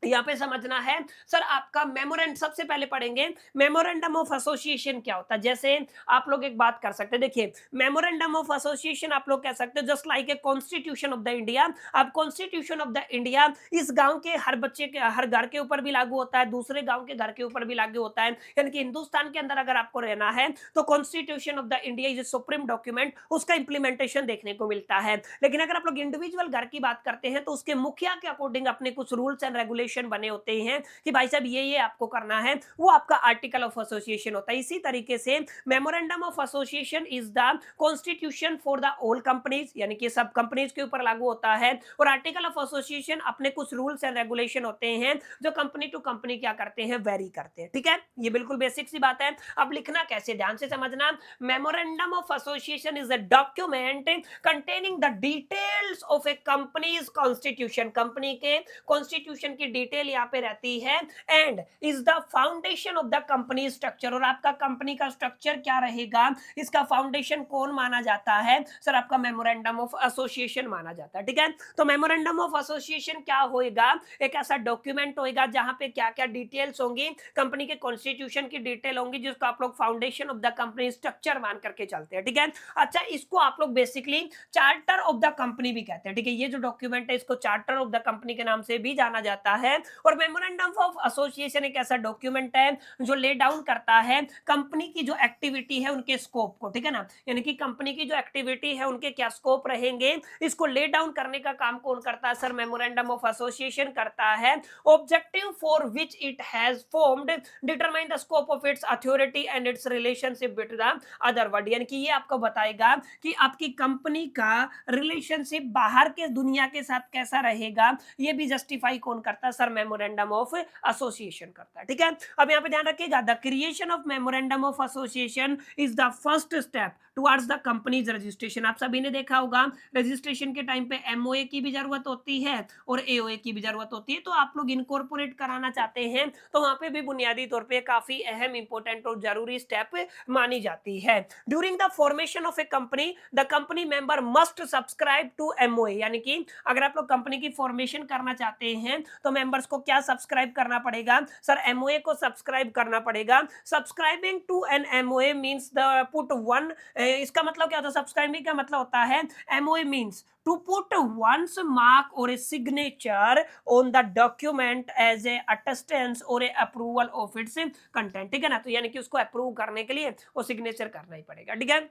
यहाँ पे समझना है सर, आपका मेमोरेंड सबसे पहले पढ़ेंगे मेमोरेंडम ऑफ एसोसिएशन क्या होता है। जैसे आप लोग एक बात कर सकते हैं, देखिए मेमोरेंडम ऑफ एसोसिएशन आप लोग कह सकते हो just like a constitution of the India. अब कॉन्स्टिट्यूशन ऑफ द इंडिया इस गांव के हर बच्चे के हर घर के ऊपर भी लागू होता है, दूसरे गांव के घर के ऊपर भी लागू होता है। यानी कि हिंदुस्तान के अंदर अगर आपको रहना है तो constitution of the India is a supreme document, उसका इंप्लीमेंटेशन देखने को मिलता है। लेकिन अगर आप लोग इंडिविजुअल घर की बात करते हैं तो उसके मुखिया के अकॉर्डिंग अपने कुछ रूल्स एंड रेगुलेशन बने होते हैं कि भाई साहब ये आपको करना है, वो आपका आर्टिकल ऑफ एसोसिएशन होता है। इसी तरीके से memorandum of association is the constitution for the all companies, यानी कि सब कंपनीज के ऊपर लागू होता है। और आर्टिकल ऑफ एसोसिएशन अपने कुछ रूल्स एंड रेगुलेशन होते हैं जो कंपनी टू कंपनी क्या करते हैं, वेरी करते हैं। ठीक है, ये बिल्कुल बेसिक सी बात है। अब लिखना कैसे, ध्यान से समझना। Memorandum of association is a document containing the details of A companies constitution, company के कॉन्स्टिट्यूशन की डिटेल यहाँ पे रहती है। And is the foundation of the company structure, और आपका कंपनी का स्ट्रक्चर क्या रहेगा, इसका फाउंडेशन कौन माना जाता है सर, आपका मेमोरेंडम ऑफ एसोसिएशन माना जाता है। ठीक है, तो मेमोरेंडम ऑफ एसोसिएशन क्या होएगा, एक ऐसा डॉक्यूमेंट होएगा जहां पे क्या क्या डिटेल्स होंगी, कंपनी के कॉन्स्टिट्यूशन की डिटेल होंगी, जिसको आप लोग foundation of the company structure मान करके चलते हैं। ठीक है, अच्छा इसको आप लोग basically charter of the company भी कहते हैं। ठीक है, ये जो डॉक्यूमेंट है इसको चार्टर ऑफ द कंपनी के नाम से भी जाना जाता है। है। और मेमोरेंडम ऑफ एसोसिएशन एक ऐसा डॉक्यूमेंट है जो ले डाउन करता है कंपनी की जो एक्टिविटी है उनके स्कोप को, ठीक है ना, यानी कि कंपनी की जो एक्टिविटी है उनके क्या स्कोप रहेंगे, इसको ले डाउन करने का काम कौन करता है सर, मेमोरेंडम ऑफ एसोसिएशन करता है। Objective for which it has formed determine the scope of its authority and it's relationship with the other world, यानी कि ये आपको बताएगा कि आपकी कंपनी का रिलेशनशिप बाहर के दुनिया के साथ कैसा रहेगा, ये भी जस्टिफाई कौन करता है सर, मेमोरेंडम ऑफ एसोसिएशन करता है, ठीक है। अब यहाँ पे ध्यान रखिएगा, the creation of memorandum of association is the first step towards the companies registration. आप सभी ने देखा होगा रजिस्ट्रेशन के टाइम पे एमओए की भी जरूरत होती है और एओए की भी जरूरत होती है, तो आप लोग इनकॉर्पोरेट कराना चाहते हैं तो वहां पे भी बुनियादी तौर पे काफी अहम इंपॉर्टेंट और जरूरी स्टेप मानी जाती है। During the formation of a company the company member must subscribe to MOA, यानी कि अगर आप लोग कंपनी की फॉर्मेशन करना चाहते हैं तो मेंबर्स को क्या सब्सक्राइब करना पड़ेगा सर, एमओए को सब्सक्राइब करना पड़ेगा। Subscribing to an MOA means the put one, इसका मतलब क्या होता है, सब्सक्राइबिंग का मतलब होता है MOA means to put one's mark or a signature on the document as a attestance or a approval of its content, ठीक है ना, तो यानी कि उसको अप्रूव करने के लिए वो सिग्नेचर करना ही पड़ेगा, ठीक है।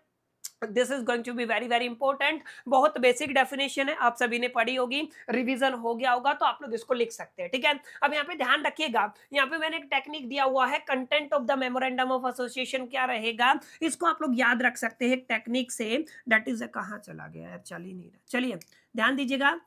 This is going to be very very important, बहुत बेसिक डेफिनेशन है, आप सभी ने पढ़ी होगी, रिवीजन हो गया होगा, तो आप लोग इसको लिख सकते हैं, ठीक है। अब यहाँ पे ध्यान रखिएगा, यहाँ पे मैंने एक टेक्निक दिया हुआ है, content of the memorandum of association क्या रहेगा, इसको आप लोग याद रख सकते हैं टेक्निक से। दैट इज कहाँ चला गया यार, चल ही नहीं रहा, चलिए ध्यान दीजिएगा।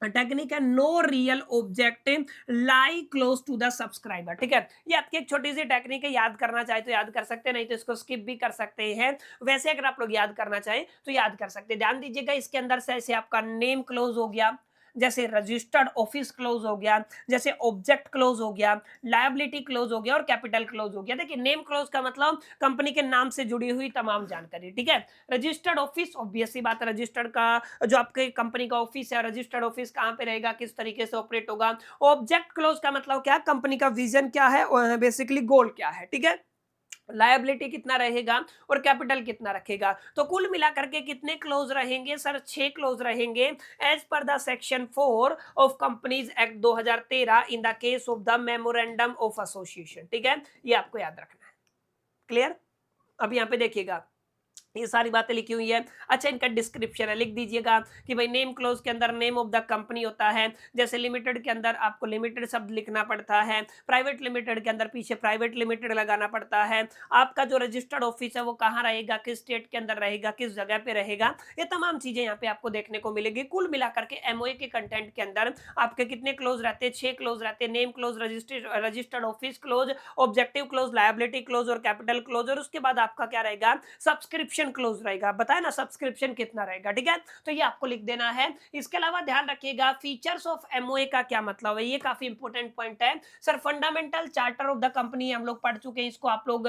टेक्निक है no real object lie close to the subscriber, ठीक है। ये आपकी एक छोटी सी टेक्निक है, याद करना चाहे तो याद कर सकते हैं, नहीं तो इसको स्किप भी कर सकते हैं। वैसे अगर आप लोग याद करना चाहें तो याद कर सकते हैं। ध्यान दीजिएगा, इसके अंदर से ऐसे आपका नेम क्लोज हो गया, जैसे रजिस्टर्ड ऑफिस क्लोज हो गया, जैसे ऑब्जेक्ट क्लोज हो गया, लायबिलिटी क्लोज हो गया और कैपिटल क्लोज हो गया। देखिए नेम क्लोज का मतलब कंपनी के नाम से जुड़ी हुई तमाम जानकारी, ठीक है। रजिस्टर्ड ऑफिस ऑब्वियस सी बात है, रजिस्टर्ड का जो आपके कंपनी का ऑफिस है, रजिस्टर्ड ऑफिस कहाँ पे रहेगा, किस तरीके से ऑपरेट होगा। ऑब्जेक्ट क्लोज का मतलब क्या, कंपनी का विजन क्या है, बेसिकली गोल क्या है, ठीक है। लायबिलिटी कितना रहेगा और कैपिटल कितना रखेगा, तो कुल मिलाकर के कितने क्लोज रहेंगे सर, 6 क्लोज रहेंगे as per the section 4 of companies act 2013 in the case of the memorandum of association, ठीक है, ये आपको याद रखना है। क्लियर। अब यहाँ पे देखिएगा, ये सारी बातें लिखी हुई है। अच्छा, इनका डिस्क्रिप्शन है, लिख दीजिएगा कि भाई नेम क्लोज के अंदर नेम ऑफ द कंपनी होता है, जैसे लिमिटेड के अंदर आपको लिमिटेड शब्द लिखना पड़ता है, प्राइवेट लिमिटेड के अंदर पीछे प्राइवेट लिमिटेड लगाना पड़ता है, आपका जो रजिस्टर्ड ऑफिस है वो कहाँ रहेगा, किस स्टेट के अंदर रहेगा, किस जगह पे रहेगा, ये तमाम चीजें यहाँ पे आपको देखने को मिलेगी। कुल मिलाकर के एमओए के कंटेंट के अंदर आपके कितने क्लोज रहते हैं, 6 क्लोज रहते हैं, name close, registered office close, objective close, liability close और कैपिटल क्लोज, और उसके बाद आपका क्या रहेगा, सब्सक्रिप्शन क्लोज रहेगा। बताए ना सब्सक्रिप्शन कितना रहेगा, ठीक है, तो ये आपको लिख देना है। इसके अलावा ध्यान रखिएगा फीचर्स ऑफ एमओए का क्या मतलब है, ये काफी इंपॉर्टेंट पॉइंट है sir. Fundamental charter of the company हम लोग पढ़ चुके हैं, इसको आप लोग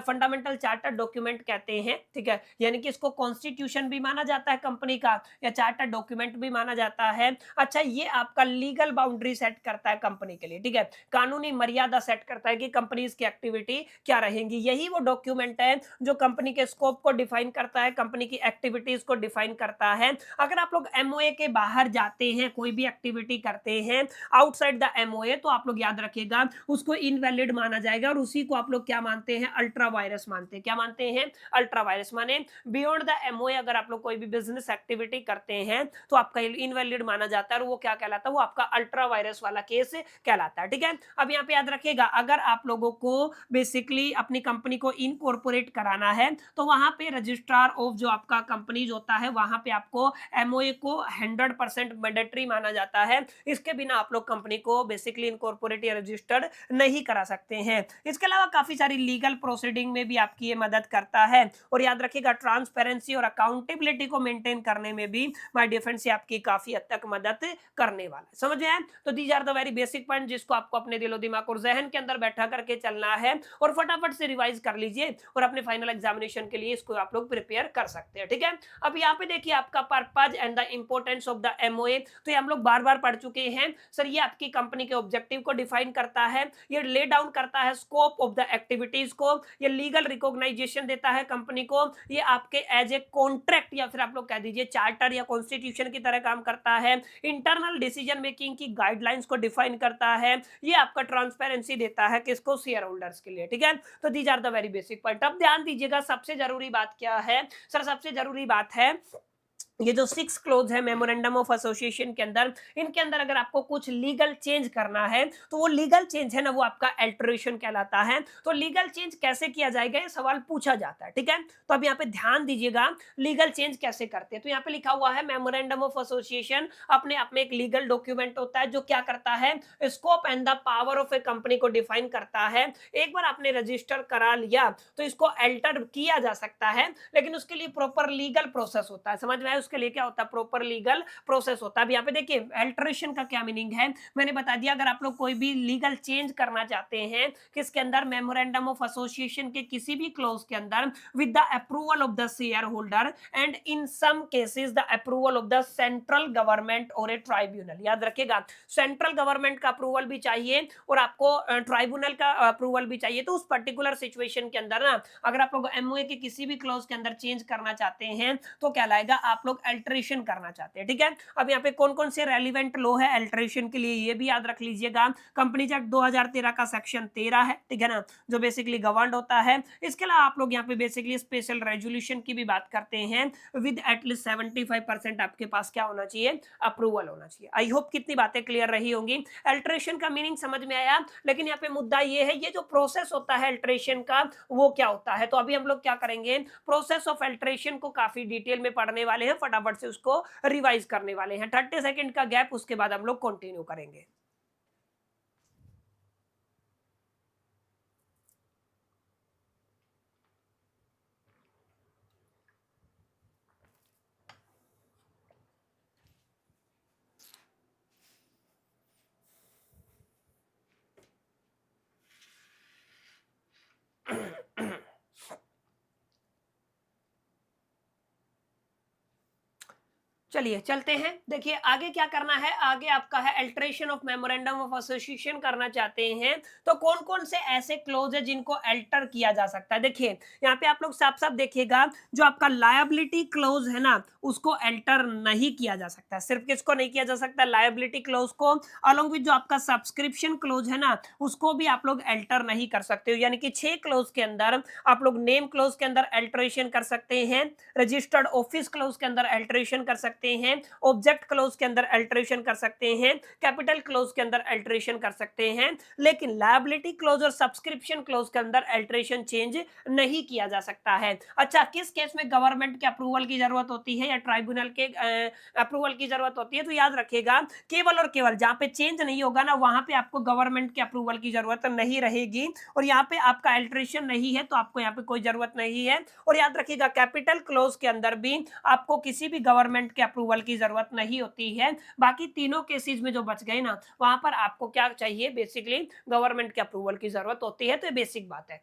फंडामेंटल चार्टर डॉक्यूमेंट कहते हैं, ठीक है, यानी कि इसको कॉन्स्टिट्यूशन भी माना जाता है कंपनी का, या चार्टर डॉक्यूमेंट भी माना जाता है। अच्छा, ये आपका लीगल बाउंड्री सेट करता है कंपनी के लिए, ठीक है, कानूनी मर्यादा सेट करता है कि कंपनीज की एक्टिविटी क्या रहेंगी। यही वो डॉक्यूमेंट है जो कंपनी के स्कोप को डिफाइन करता है, कंपनी की एक्टिविटीज को डिफाइन करता है। अगर आप लोग एमओए के बाहर जाते हैं, कोई भी एक्टिविटी करते हैं आउटसाइड द एमओए, तो आप लोग याद रखिएगा उसको इनवैलिड माना जाएगा, और उसी को आप लोग क्या मानते हैं, अल्ट्रा वायरस मानते हैं। क्या मानते हैं, अल्ट्रा वायरस, माने बियॉन्ड द एमओए अगर आप लोग कोई भी बिजनेस एक्टिविटी करते हैं तो आपका इनवैलिड माना जाता है, और वो क्या कहलाता है, वो आपका अल्ट्रा वायरस वाला केस कहलाता है, ठीक है। अब यहाँ पे याद रखिएगा, अगर आप लोगों को बेसिकली अपनी कंपनी को इनकॉर्पोरेट कराना है तो वहां पे रजिस्ट्रार ऑफ जो आपका कंपनीज होता है वहां पे आपको एमओए को 100% मैंडेटरी माना जाता है। इसके बिना आप लोग कंपनी को बेसिकली इनकॉर्पोरेट या रजिस्टर्ड नहीं करा सकते हैं। इसके अलावा काफी सारी लीगल प्रोसीडिंग में भी आपकी ये मदद करता है, और याद रखिएगा ट्रांसपेरेंसी और अकाउंटेबिलिटी को मेंटेन करने में भी माय डिफेंस से आपकी काफी हद तक मदद करने वाला है। समझ आए? तो these are the very basic point जिसको आपको अपने दिलो दिमाग और जहन के अंदर बैठा करके चलना है, और फटाफट से रिवाइज कर लीजिए और अपने फाइनल एग्जामिनेशन के लिए इसको आप लोग लोग प्रिपेयर कर सकते हैं, ठीक है। अब यहाँ पे देखिए आपका purpose and the importance of the MOA, तो ये हम लोग बार बार पढ़ चुके हैं सर। ये आपकी कंपनी के ऑब्जेक्टिव को डिफाइन करता है, ये ले डाउन करता है स्कोप ऑफ द एक्टिविटीज को, ये लीगल रिकॉग्नाइजेशन देता है कंपनी को, ये आपके एज ए कॉन्ट्रैक्ट या फिर आप लोग कह दीजिए चार्टर या कॉन्स्टिट्यूशन की तरह काम करता है, इंटरनल डिसीजन मेकिंग की गाइडलाइंस को डिफाइन करता है, ये आपका ट्रांसपेरेंसी देता है किसको, शेयर होल्डर्स के लिए, ठीक है। तो these are the very basic point. अब ध्यान दीजिएगा सबसे जरूरी बात क्या है सर, सबसे जरूरी बात है ये जो 6 क्लोज है मेमोरेंडम ऑफ एसोसिएशन के अंदर, इनके अंदर अगर आपको कुछ लीगल चेंज करना है तो वो लीगल चेंज है ना, वो आपका अल्टरेशन कहलाता है। तो लीगल चेंज कैसे किया जाएगा ये सवाल पूछा जाता है, ठीक है। तो अब यहाँ पे ध्यान दीजिएगा लीगल चेंज कैसे करते हैं। तो यहाँ पे लिखा हुआ है मेमोरेंडम ऑफ एसोसिएशन अपने आप में एक लीगल डॉक्यूमेंट होता है जो क्या करता है, scope and the power of a company को डिफाइन करता है। एक बार आपने रजिस्टर करा लिया तो इसको अल्टर किया जा सकता है, लेकिन उसके लिए प्रॉपर लीगल प्रोसेस होता है, समझ में आया। उसके लिए क्या होता है, प्रॉपर लीगल प्रोसेस होता है। अब यहाँ पे देखिए अल्टरेशन का क्या मीनिंग है, मैंने बता दिया। अगर आप लोग कोई भी लीगल चेंज करना चाहते हैं किसके अंदर, मेमोरेंडम ऑफ एसोसिएशन के किसी भी क्लोज के अंदर, with the approval of the shareholder and in some cases the approval of the central government और ए ट्राइब्यूनल। याद रखिएगा सेंट्रल गवर्नमेंट का अप्रूवल भी चाहिए और आपको ट्राइब्यूनल का अप्रूवल भी चाहिए। तो उस पर्टिकुलर सिचुएशन के अंदर ना, अगर आप लोग एमओए के किसी भी क्लोज के अंदर चेंज करना चाहते हैं तो कहलाएगा आप लोग अल्टरेशन करना चाहते हैं, ठीक है। अब यहाँ पे कौन कौन से रेलिवेंट लॉ है अल्टरेशन के लिए, ये भी याद रख लीजिएगा। कंपनीज एक्ट 2013 का सेक्शन 13 है, ठीक है ना, जो बेसिकली गवर्न होता है। इसके अलावा आप लोग यहाँ पे बेसिकली स्पेशल रेजोल्यूशन की भी बात करते हैं विद एटलीस्ट 75% आपके पास क्या होना चाहिए, अप्रूवल होना चाहिए। आई होप कितनी बातें क्लियर रही होंगी। अल्टरेशन का मीनिंग समझ में आया, लेकिन यहाँ पे मुद्दा ये है ये जो प्रोसेस होता है अल्टरेशन का वो क्या होता है। तो अभी हम लोग क्या करेंगे, प्रोसेस ऑफ अल्टरेशन को काफी डिटेल में पढ़ने वाले हैं, फटाफट से उसको रिवाइज करने वाले हैं। 30 सेकंड का गैप, उसके बाद हम लोग कंटिन्यू करेंगे। चलिए चलते हैं। देखिए आगे क्या करना है, आगे आपका है alteration of memorandum of association करना चाहते हैं तो कौन कौन से ऐसे क्लोज है जिनको अल्टर किया जा सकता है। देखिए यहाँ पे आप लोग साफ साफ देखिएगा, जो आपका लायबिलिटी क्लोज है ना उसको अल्टर नहीं किया जा सकता। सिर्फ किसको नहीं किया जा सकता, लायबिलिटी क्लोज को। अलॉन्ग विद जो आपका सब्सक्रिप्शन क्लोज है ना उसको भी आप लोग अल्टर नहीं कर सकते हो। यानी कि 6 क्लोज के अंदर आप लोग नेम क्लोज के अंदर अल्टरेशन कर सकते हैं, रजिस्टर्ड ऑफिस क्लोज के अंदर अल्टरेशन कर सकते हैं, ऑब्जेक्ट क्लोज के अंदर अल्टरेशन कर सकते हैं, कैपिटल क्लोज के अंदर अल्टरेशन कर सकते हैं, लेकिन लायबिलिटी क्लोज और सब्सक्रिप्शन क्लोज के अंदर अल्टरेशन चेंज नहीं किया जा सकता है। अच्छा, किस केस में गवर्नमेंट के अप्रूवल की जरूरत होती है या ट्राइब्यूनल के अप्रूवल की जरूरत होती है, तो याद रखिएगा केवल और केवल जहां पे चेंज नहीं होगा ना वहां पे आपको गवर्नमेंट के अप्रूवल की जरूरत नहीं रहेगी, और यहाँ पे आपका अल्टरेशन नहीं है तो आपको यहाँ पे कोई जरूरत नहीं है। और याद रखिएगा कैपिटल क्लोज के अंदर भी आपको किसी भी गवर्नमेंट के अप्रूवल की जरूरत नहीं होती है। बाकी तीनों केसेस में जो बच गए ना वहां पर आपको क्या चाहिए, बेसिकली गवर्नमेंट के अप्रूवल की जरूरत होती है। तो ये बेसिक बात है।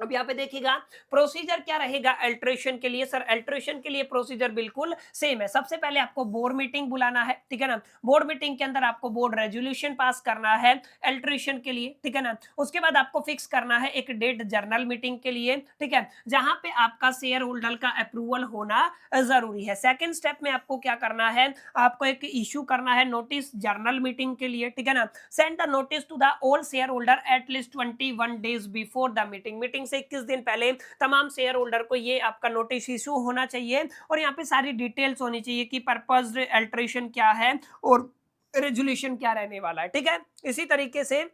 अब यहाँ पे देखिएगा प्रोसीजर क्या रहेगा अल्टरेशन के लिए। सर अल्टरेशन के लिए प्रोसीजर बिल्कुल सेम है। सबसे पहले आपको बोर्ड मीटिंग बुलाना है, ठीक है ना। बोर्ड मीटिंग के अंदर आपको बोर्ड रेजोल्यूशन पास करना है अल्टरेशन के लिए, ठीक है ना। उसके बाद आपको फिक्स करना है एक डेट जर्नल मीटिंग के लिए, ठीक है, जहां पे आपका शेयर होल्डर का अप्रूवल होना जरूरी है। सेकेंड स्टेप में आपको क्या करना है, आपको एक इश्यू करना है नोटिस जर्नल मीटिंग के लिए, ठीक है ना। Send the notice to the all shareholder at least 21 days before the meeting. Meeting से 21 दिन पहले तमाम शेयर होल्डर को ये आपका नोटिस इशू होना चाहिए, और यहाँ पे सारी डिटेल्स होनी चाहिए कि पर्पस अल्टरेशन क्या है और रेजोल्यूशन क्या रहने वाला है, ठीक है। इसी तरीके से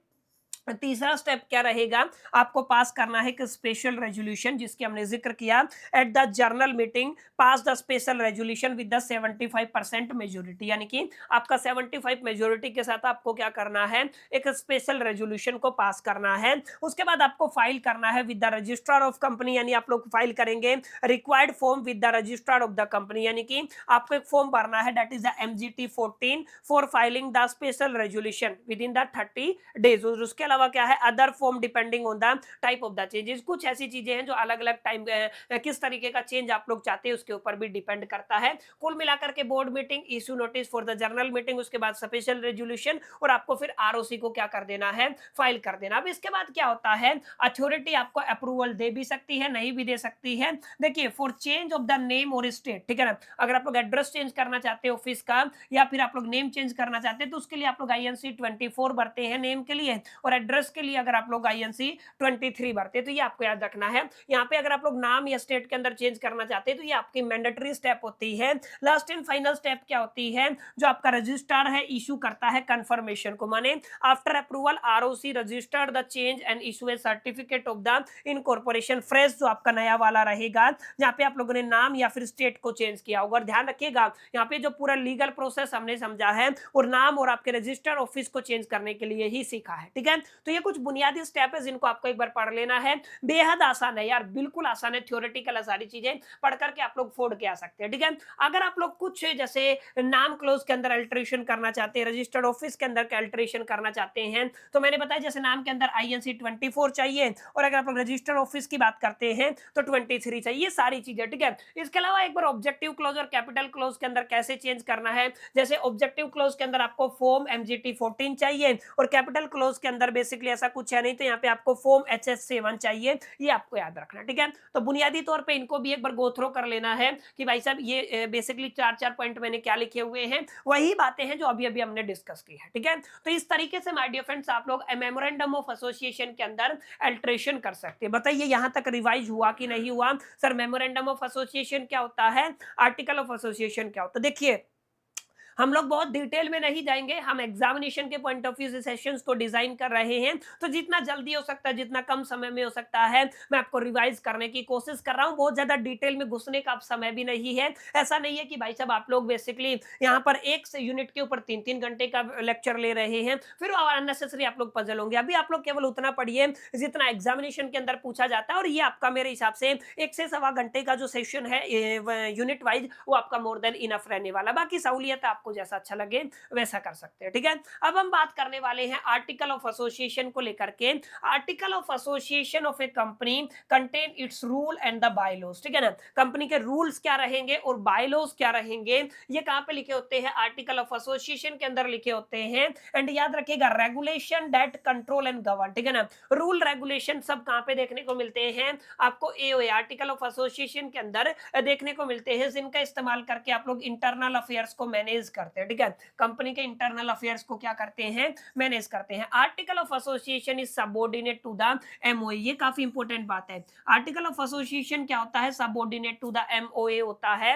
तीसरा स्टेप क्या रहेगा, आपको पास करना है एक स्पेशल रेजोल्यूशन जिसकी हमने जिक्र किया। At the journal meeting pass the special resolution with the 75% majority, यानी कि आपका 75 मेजोरिटी के साथ आपको क्या करना है, एक स्पेशल रेजोल्यूशन को पास करना है। उसके बाद आपको फाइल करना है with the registrar of company, यानी आप लोग फाइल करेंगे required form with the registrar of the company, यानी कि आपको एक फॉर्म भरना है that is the MGT 14 for filing the special resolution with in the 30 days. उसके अलावा क्या है, other form depending on the type of the changes. कुछ ऐसी चीजें हैं जो अलग अलग टाइम किस तरीके का चेंज आप लोग चाहते हैं उसके ऊपर भी डिपेंड करता है। कुल मिलाकर के board meeting, issue notice for the journal meeting, उसके बाद स्पेशल रेजोल्यूशन, और आपको फिर आरओसी को क्या कर देना है, फाइल कर देना। अब इसके बाद क्या होता है, अथॉरिटी आपको अप्रूवल दे भी सकती है, नहीं भी दे सकती है। देखिए, for change of the name और स्टेट, ठीक है ना, अगर आप लोग एड्रेस चेंज करना चाहते हैं ऑफिस का, या फिर आप लोग नेम चेंज करना चाहते हैं, तो उसके लिए आप लोग INC 24 भरते हैं नेम के लिए, और एड्रेस के लिए अगर आप लोग INC 23 भरते हैं। तो ये आपको याद रखना है। यहाँ पे अगर आप लोग नाम या स्टेट के अंदर चेंज करना चाहते हैं तो ये आपकी मैंडेटरी स्टेप होती है। लास्ट एंड फाइनल स्टेप क्या होती है, जो आपका रजिस्ट्रार है इशू करता है कंफर्मेशन को, माने after approval ROC registered the change and issue A certificate of the incorporation fresh, जो आपका नया वाला रहेगा, जहाँ पे आप लोगों ने नाम या फिर स्टेट को चेंज किया होगा। और ध्यान रखिएगा, यहाँ पे जो पूरा लीगल प्रोसेस हमने समझा है और नाम और आपके रजिस्टर्ड ऑफिस को चेंज करने के लिए ही सीखा है, ठीक है। तो ये कुछ बुनियादी स्टेप है जिनको आपको एक बार पढ़ लेना है। बेहद आसान है यार, बिल्कुल आसान है, थ्योरेटिकल है, सारी चीजें पढ़ करके आप लोग फोड़ के आ सकते हैं, ठीक है। अगर आप लोग कुछ जैसे नाम क्लोज के अंदर अल्टरेशन करना चाहते हैं, रजिस्टर्ड ऑफिस के अंदर अल्टरेशन करना चाहते हैं, तो मैंने बताया जैसे नाम के अंदर INC 24 चाहिए, और अगर आप लोग रजिस्टर्ड ऑफिस की बात करते हैं तो 23 चाहिए, सारी चीजें, ठीक है। इसके अलावा एक बार ऑब्जेक्टिव क्लोज और कैपिटल क्लोज के अंदर कैसे चेंज करना है, जैसे ऑब्जेक्टिव क्लोज के अंदर आपको फॉर्म MGT 14 चाहिए, और कैपिटल क्लोज के अंदर बेसिकली ऐसा कुछ है नहीं, तो यहाँ पे आपको फॉर्म HS 7 चाहिए। ये आपको याद रखना, ठीक है। तो बुनियादी तौर पे इनको भी एक बार गो थ्रो कर लेना है कि भाई साहब ये बेसिकली 4 पॉइंट मैंने क्या लिखे हुए हैं, वही बातें हैं जो अभी अभी हमने डिस्कस की है, ठीक है। तो इस तरीके से माय डियर फ्रेंड्स आप लोग मेमोरेंडम ऑफ एसोसिएशन के अंदर अल्टरेशन कर सकते हैं। बताइए यहाँ तक रिवाइज हुआ कि नहीं हुआ? सर मेमोरेंडम ऑफ एसोसिएशन क्या होता है, आर्टिकल ऑफ एसोसिएशन क्या होता है? देखिए, हम लोग बहुत डिटेल में नहीं जाएंगे, हम एग्जामिनेशन के पॉइंट ऑफ व्यू से सेशंस को डिजाइन कर रहे हैं, तो जितना जल्दी हो सकता है, जितना कम समय में हो सकता है, मैं आपको रिवाइज करने की कोशिश कर रहा हूं। बहुत ज्यादा डिटेल में घुसने का अब समय भी नहीं है। ऐसा नहीं है कि भाई साहब आप लोग बेसिकली यहाँ पर एक से यूनिट के ऊपर 3-3 घंटे का लेक्चर ले रहे हैं, फिर अननेसेसरी आप लोग पजल होंगे। अभी आप लोग केवल उतना पढ़िए जितना एग्जामिनेशन के अंदर पूछा जाता है, और ये आपका मेरे हिसाब से 1 से 1.25 घंटे का जो सेशन है यूनिट वाइज, वो आपका मोर देन इनफ रहने वाला। बाकी सहूलियत आपको जैसा अच्छा लगे वैसा कर सकते हैं, ठीक है। अब हम बात करने वाले हैं आर्टिकल ऑफ एसोसिएशन को लेकर के। Article of association of a company contain it's rule and the bylaws, ठीक है ना। कंपनी के रूल्स क्या रहेंगे और बायलॉज क्या रहेंगे, ये कहां पे लिखे होते हैं? आर्टिकल ऑफ एसोसिएशन के अंदर लिखे होते हैं। एंड याद रखिएगा, regulation that control and govern, ठीक है ना। रूल रेगुलेशन सब कहां पे देखने को मिलते हैं? आपको एओए आर्टिकल ऑफ एसोसिएशन के अंदर देखने को मिलते हैं, जिनका इस्तेमाल करके आप लोग इंटरनल अफेयर्स को मैनेज करते हैं, ठीक है। कंपनी के इंटरनल अफेयर्स को क्या करते हैं? मैनेज करते हैं। Article of association is subordinate to the MOA, ये काफी इंपॉर्टेंट बात है। आर्टिकल ऑफ एसोसिएशन क्या होता है? सबऑर्डिनेट टू द एमओए होता है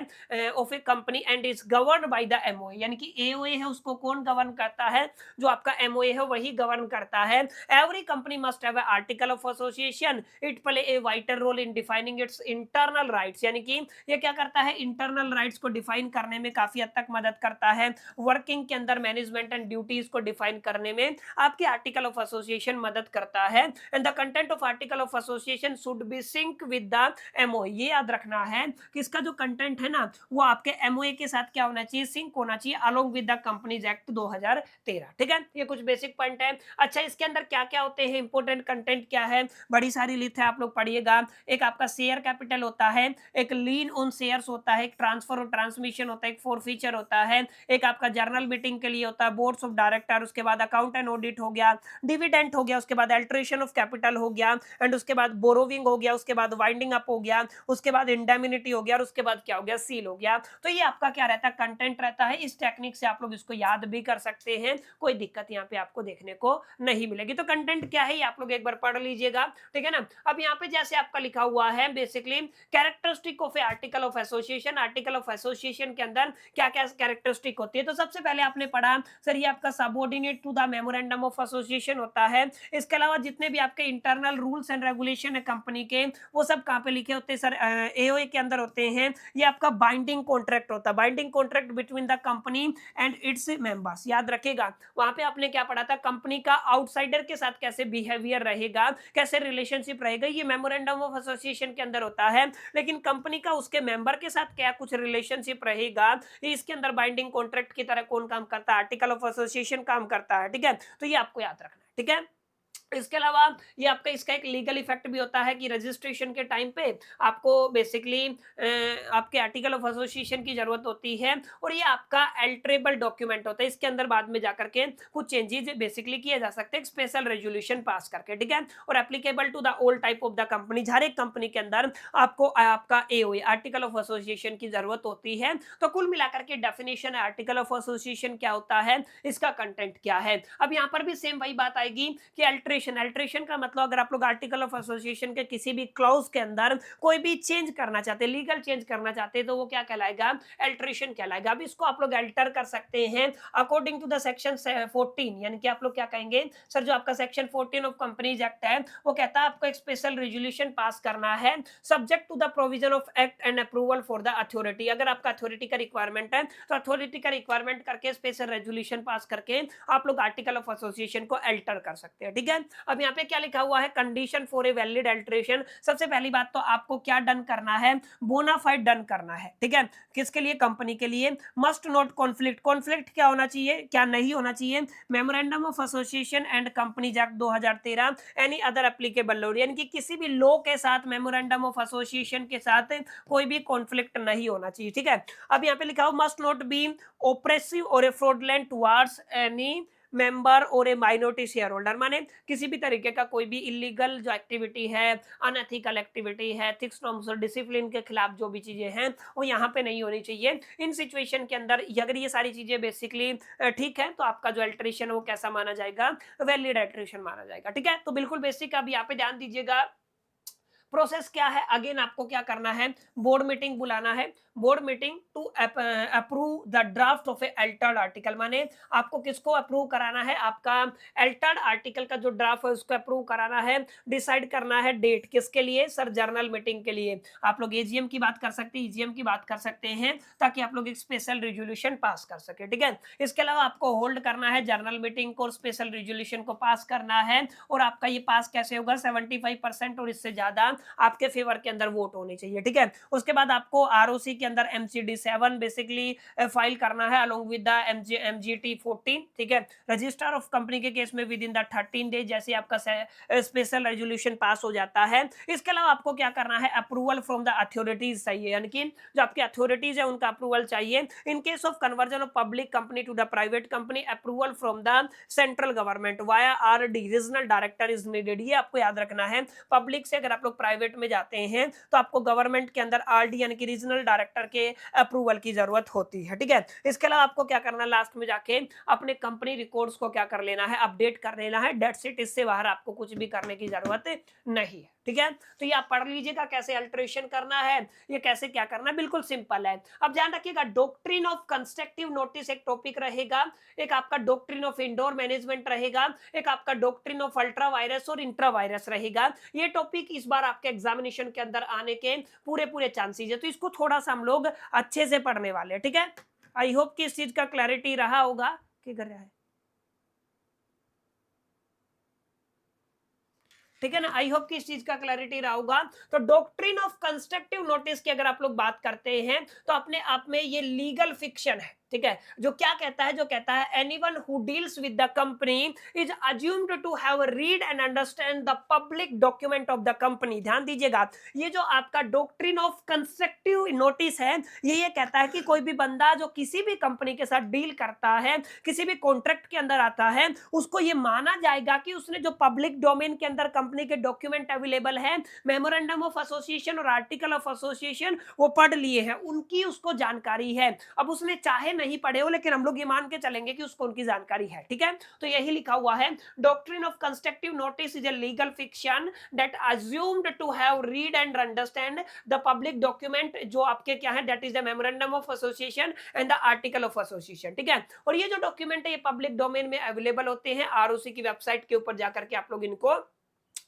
of a company, and is govern by the MOA, यानी कि एओए है उसको कौन गवर्न करता है? जो आपका एमओए है वही गवर्न करता है। Every company must have a article of association, it play a vital role in defining its internal rights, यानी कि ये क्या करता है? इंटरनल राइट्स को डिफाइन करने में काफी हद तक मदद करता है। वर्किंग के अंदर मैनेजमेंट एंड ड्यूटीज को डिफाइन करने में आपके आर्टिकल ऑफ एसोसिएशन मदद करता है। And the content of article of association should be sync with the MOA, ये याद रखना है कि इसका जो कंटेंट है ना, वो आपके एमओए के साथ क्या होना चाहिए? सिंक होना चाहिए, along with the companies act 2013, ठीक है। ये कुछ बेसिक पॉइंट है। अच्छा, इसके अंदर क्या क्या होते हैं? इंपोर्टेंट कंटेंट क्या है? बड़ी सारी लिस्ट है, आप लोग पढ़िएगा। एक आपका शेयर कैपिटल होता है, एक लीन ऑन शेयर्स होता है, एक ट्रांसफर और ट्रांसमिशन होता है, एक फॉरफीचर होता है, एक आपका जर्नल मीटिंग के लिए होता है, बोर्ड्स ऑफ डायरेक्टर, उसके बाद अकाउंट एंड ऑडिट हो गया, डिविडेंड हो गया, उसके बाद अल्टरेशन ऑफ कैपिटल हो गया, एंड उसके बाद बोरोविंग हो गया, उसके बाद वाइंडिंग अप हो गया, उसके बाद इंडेमिनिटी हो गया, और उसके बाद क्या हो गया? सील हो गया। तो ये आपका क्या रहता है? कंटेंट रहता है। इस टेक्निक से आप लोग इसको याद भी कर सकते हैं, कोई दिक्कत यहाँ पे आपको देखने को नहीं मिलेगी। तो कंटेंट क्या है ये आप लोग एक बार पढ़ लीजिएगा, ठीक है ना। अब यहाँ पे जैसे आपका लिखा हुआ है basically characteristic of A article of association, article of association के अंदर क्या क्या कैरेक्टरिस्टिक होती है। तो सबसे पहले आपने पढ़ा सर ये आपका subordinate to the memorandum of association होता है। इसके अलावा जितने भी आपके इंटरनल रूल्स एंड रेगुलेशन है कंपनी के, वो सब कहाँ पे लिखे होते हैं सर? एओए के अंदर होते हैं। ये आपका बाइंडिंग कॉन्ट्रैक्ट होता है, binding contract between the company and its members. याद रखेगा, वहां पे आपने क्या पढ़ा था? कंपनी का आउटसाइडर के साथ कैसे बिहेवियर रहेगा, कैसे रिलेशनशिप रहेगा, ये मेमोरेंडम ऑफ एसोसिएशन के अंदर होता है। लेकिन कंपनी का उसके मेंबर के साथ क्या कुछ रिलेशनशिप रहेगा, ये इसके अंदर बाइंडिंग कॉन्ट्रैक्ट की तरह कौन काम करता है? आर्टिकल ऑफ एसोसिएशन काम करता है, ठीक है। तो ये आपको याद रखना है, ठीक है। इसके अलावा ये आपका इसका एक लीगल इफेक्ट भी होता है कि रजिस्ट्रेशन के टाइम पे आपको बेसिकली आपके आर्टिकल ऑफ एसोसिएशन की जरूरत होती है और ये आपका अल्टरेबल डॉक्यूमेंट होता है। इसके अंदर बाद में जाकर के कुछ चेंजेस बेसिकली किए जा सकते हैं स्पेशल रेजोल्यूशन पास करके, ठीक है। और applicable to the old type of the company, हर एक कंपनी के अंदर आपको आपका एओए आर्टिकल ऑफ एसोसिएशन की जरूरत होती है। तो कुल मिलाकर के डेफिनेशन है आर्टिकल ऑफ एसोसिएशन क्या होता है, इसका कंटेंट क्या है। अब यहाँ पर भी सेम वही बात आएगी कि अल्ट्रेशन का मतलब अगर आप लोग आर्टिकल ऑफ एसोसिएशन के किसी भी क्लॉज के अंदर कोई भी चेंज करना चाहते हैं, लीगल चेंज करना चाहते हैं, तो वो क्या कहलाएगा, अल्ट्रेशन कहलाएगा। अब इसको आप लोग अल्टर कर सकते हैं अकॉर्डिंग टू द सेक्शन 14, यानी कि आप लोग क्या कहेंगे सर, जो आपका सेक्शन 14 ऑफ कंपनीज एक्ट है वो कहता है आपको एक स्पेशल रेजोल्यूशन पास करना है subject to the provision of act and approval for the authority. अगर आपका अथॉरिटी का रिक्वायरमेंट है तो अथॉरिटी का रिक्वायरमेंट करके स्पेशल रेजोल्यूशन पास करके आप लोग आर्टिकल ऑफ एसोसिएशन को अल्टर कर सकते हैं, ठीक है। अब यहाँ पे क्या लिखा हुआ है, condition for a valid alteration. सबसे पहली बात तो आपको क्या डन करना है, बोनाफाइड डन करना है, ठीक है। किसके लिए, कंपनी के लिए। मस्ट नॉट कॉन्फ्लिक्ट, कॉन्फ्लिक्ट क्या होना चाहिए, क्या नहीं होना चाहिए, memorandum of association and companies act 2013 any other applicable law, यानी कि किसी भी लॉ के साथ, मेमोरेंडम ऑफ एसोसिएशन के साथ कोई भी कॉन्फ्लिक्ट नहीं होना चाहिए, ठीक है। अब यहाँ पे लिखा हो मस्ट नॉट बी ओप्रेसिव और ए फ्रॉडलेंट टुवर्ड्स एनी मेंबर और ए माइनॉरिटी शेयर होल्डर, माने किसी भी तरीके का कोई भी इलीगल जो एक्टिविटी है, अनएथिकल एक्टिविटी है, एथिक्स नॉर्म्स और डिसिप्लिन के खिलाफ जो भी चीजें हैं वो यहाँ पे नहीं होनी चाहिए। इन सिचुएशन के अंदर अगर ये सारी चीजें बेसिकली ठीक है तो आपका जो अल्टरेशन है वो कैसा माना जाएगा, वैलिड अल्टरेशन माना जाएगा, ठीक है। तो बिल्कुल बेसिक, अब यहाँ पे ध्यान दीजिएगा प्रोसेस क्या है। अगेन आपको क्या करना है, बोर्ड मीटिंग बुलाना है, board meeting to approve the draft of a altered article, माने आपको किसको अप्रूव कराना है, आपका अल्टर्ड आर्टिकल का जो ड्राफ्ट है उसको अप्रूव कराना है। डिसाइड करना है डेट, किसके लिए सर, जर्नल मीटिंग के लिए। आप लोग एजीएम की बात कर सकते हैं, ईजीएम की बात कर सकते हैं, ताकि आप लोग एक स्पेशल रेजोल्यूशन पास कर सके, ठीक है। इसके अलावा आपको होल्ड करना है जर्नल मीटिंग को, स्पेशल रेजोल्यूशन को पास करना है। और आपका ये पास कैसे होगा, 75% और इससे ज्यादा आपके फेवर के अंदर वोट होने चाहिए, ठीक है। उसके बाद आपको आरओसी के अंदर MCD 7 बेसिकली फाइल करना है अलोंग विद द MGT 14, ठीक है। रजिस्टर ऑफ कंपनी के केस में विद इन द 13 डेज जैसे आपका स्पेशल रेजोल्यूशन पास हो जाता है। इसके अलावा आपको क्या करना है, अप्रूवल फ्रॉम द अथॉरिटीज चाहिए, यानी कि जो आपके अथॉरिटीज है उनका अप्रूवल चाहिए। In case of conversion of public company to the private company, approval from the central government via RD, regional director is needed. ये आपको याद रखना है, पब्लिक से अगर आप लोग प्राइवेट में जाते हैं तो आपको गवर्नमेंट के अंदर RD यानी कि रीजनल डायरेक्टर के अप्रूवल की जरूरत होती है, ठीक है। इसके अलावा आपको क्या करना है, लास्ट में जाके अपने कंपनी रिकॉर्ड्स को क्या कर लेना है, अपडेट कर लेना है। डेट्स इट, इससे बाहर आपको कुछ भी करने की जरूरत नहीं है, ठीक है। तो ये आप पढ़ लीजिएगा कैसे अल्टरेशन करना है, ये कैसे क्या करना है, बिल्कुल सिंपल है। अब ध्यान रखिएगा, डॉक्ट्रिन ऑफ कंस्ट्रक्टिव नोटिस एक टॉपिक रहेगा, एक आपका डॉक्ट्रिन ऑफ इंडोर मैनेजमेंट रहेगा, एक आपका डॉक्ट्रिन ऑफ अल्ट्रा वायरस और इंट्रा वायरस रहेगा। ये टॉपिक इस बार आपके एग्जामिनेशन के अंदर आने के पूरे पूरे चांसेस है, तो इसको थोड़ा सा हम लोग अच्छे से पढ़ने वाले हैं, ठीक है। आई होप कि इस चीज का क्लैरिटी रहा होगा। क्या कर रहा है, ठीक है ना, आई होप कि इस चीज का क्लैरिटी रहा होगा। तो डॉक्ट्रिन ऑफ कंस्ट्रक्टिव नोटिस की अगर आप लोग बात करते हैं तो अपने आप में ये लीगल फिक्शन है, ठीक है। जो क्या कहता है, जो कहता है anyone who deals with the company is assumed to have read and understand the public document of the company. ध्यान दीजिएगा, ये जो आपका डॉक्ट्रिन ऑफ कंस्ट्रक्टिव नोटिस है ये कहता है कि कोई भी बंदा जो किसी भी कंपनी के साथ डील करता है, किसी भी कॉन्ट्रैक्ट के अंदर आता है, उसको ये माना जाएगा कि उसने जो पब्लिक डोमेन के अंदर कंपनी के डॉक्यूमेंट अवेलेबल है, मेमोरेंडम ऑफ एसोसिएशन और आर्टिकल ऑफ एसोसिएशन, वो पढ़ लिए हैं, उनकी उसको जानकारी है। अब उसने चाहे नहीं पढ़े हो लेकिन हम लोग ये मान के चलेंगे कि उसको उनकी जानकारी है, ठीक है। तो यही लिखा हुआ है, doctrine of constructive notice is a legal fiction that assumed to have read and understand the public document, जो आपके क्या है, that is the memorandum of association and the article of association, ठीक है। और ये जो डॉक्यूमेंट है ये पब्लिक डोमेन में अवेलेबल होते हैं, ROC की वेबसाइट के ऊपर जाकर के आप लोग इनको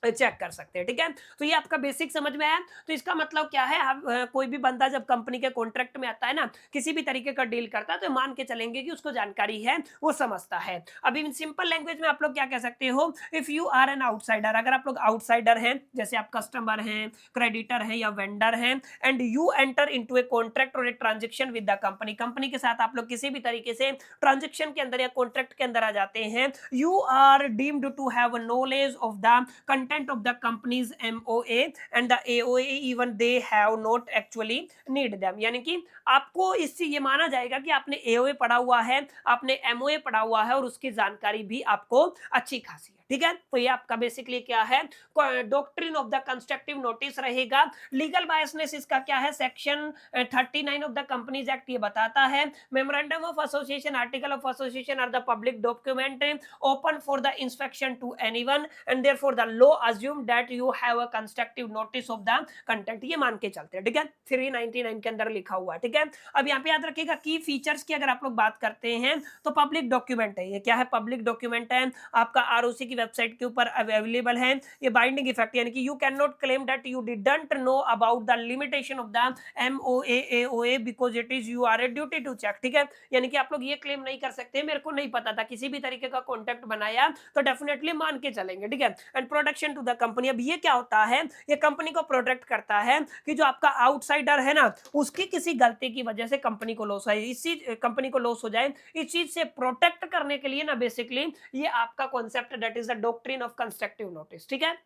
चेक कर सकते हैं, ठीक है। तो ये आपका बेसिक समझ में आया। तो इसका मतलब क्या है, आप कोई भी बंदा जब कंपनी के कॉन्ट्रैक्ट में आता है ना, किसी भी तरीके का डील करता है, तो मान के चलेंगे कि उसको जानकारी है, वो समझता है। अब इन सिंपल लैंग्वेज में आप लोग क्या कह सकते हो, if you are an outsider, अगर आप लोग आउटसाइडर हैं, जैसे आप कस्टमर हैं, क्रेडिटर हैं या वेंडर हैं, and you enter into a contract और a transaction with the company, company के साथ आप लोग किसी भी तरीके से ट्रांजेक्शन के अंदर या कॉन्ट्रैक्ट के अंदर आ जाते हैं, you are deemed to have knowledge of the content of the company's MOA and the AOA even they have not actually need them, यानी कि आपको इससे ये माना जाएगा कि आपने AOA पढ़ा हुआ है, आपने MOA पढ़ा हुआ है और उसकी जानकारी भी आपको अच्छी खासी है, ठीक है। तो ये आपका बेसिकली क्या है, doctrine of the constructive notice रहेगा। लीगल बायसनेस इसका क्या है, section 39 of the companies act ये बताता है, memorandum of association, article of association are the public document open for the inspection to anyone and therefore the law assume that you have a constructive notice of the content, ये मान के चलते हैं, ठीक है। 399 के अंदर लिखा हुआ है, ठीक है। अब यहाँ पे याद रखिएगा की फीचर्स की अगर आप लोग बात करते हैं तो पब्लिक डॉक्यूमेंट है, ये क्या है, पब्लिक डॉक्यूमेंट है, आपका आरओसी की वेबसाइट के ऊपर अवेलेबल है। ये बाइंडिंग इफेक्ट, यानी कि you can not claim that you didn't know about the limitation of the MOA AOA because it is you are a duty to check, ठीक है। यानी कि आप लोग ये क्लेम नहीं कर सकते मेरे को नहीं पता था, किसी भी तरीके का कॉन्टेक्ट बनाया तो डेफिनेटली मान के चलेंगे, ठीक है। And protection to the company, अब ये क्या होता है, ये कंपनी को प्रोटेक्ट करता है कि जो आपका आउटसाइडर है ना, उसकी किसी गलती की वजह से कंपनी को लॉस है, इस चीज कंपनी को लॉस हो जाए, इस चीज से प्रोटेक्ट करने के लिए ना बेसिकली ये आपका concept that is the doctrine of constructive notice, ठीक है।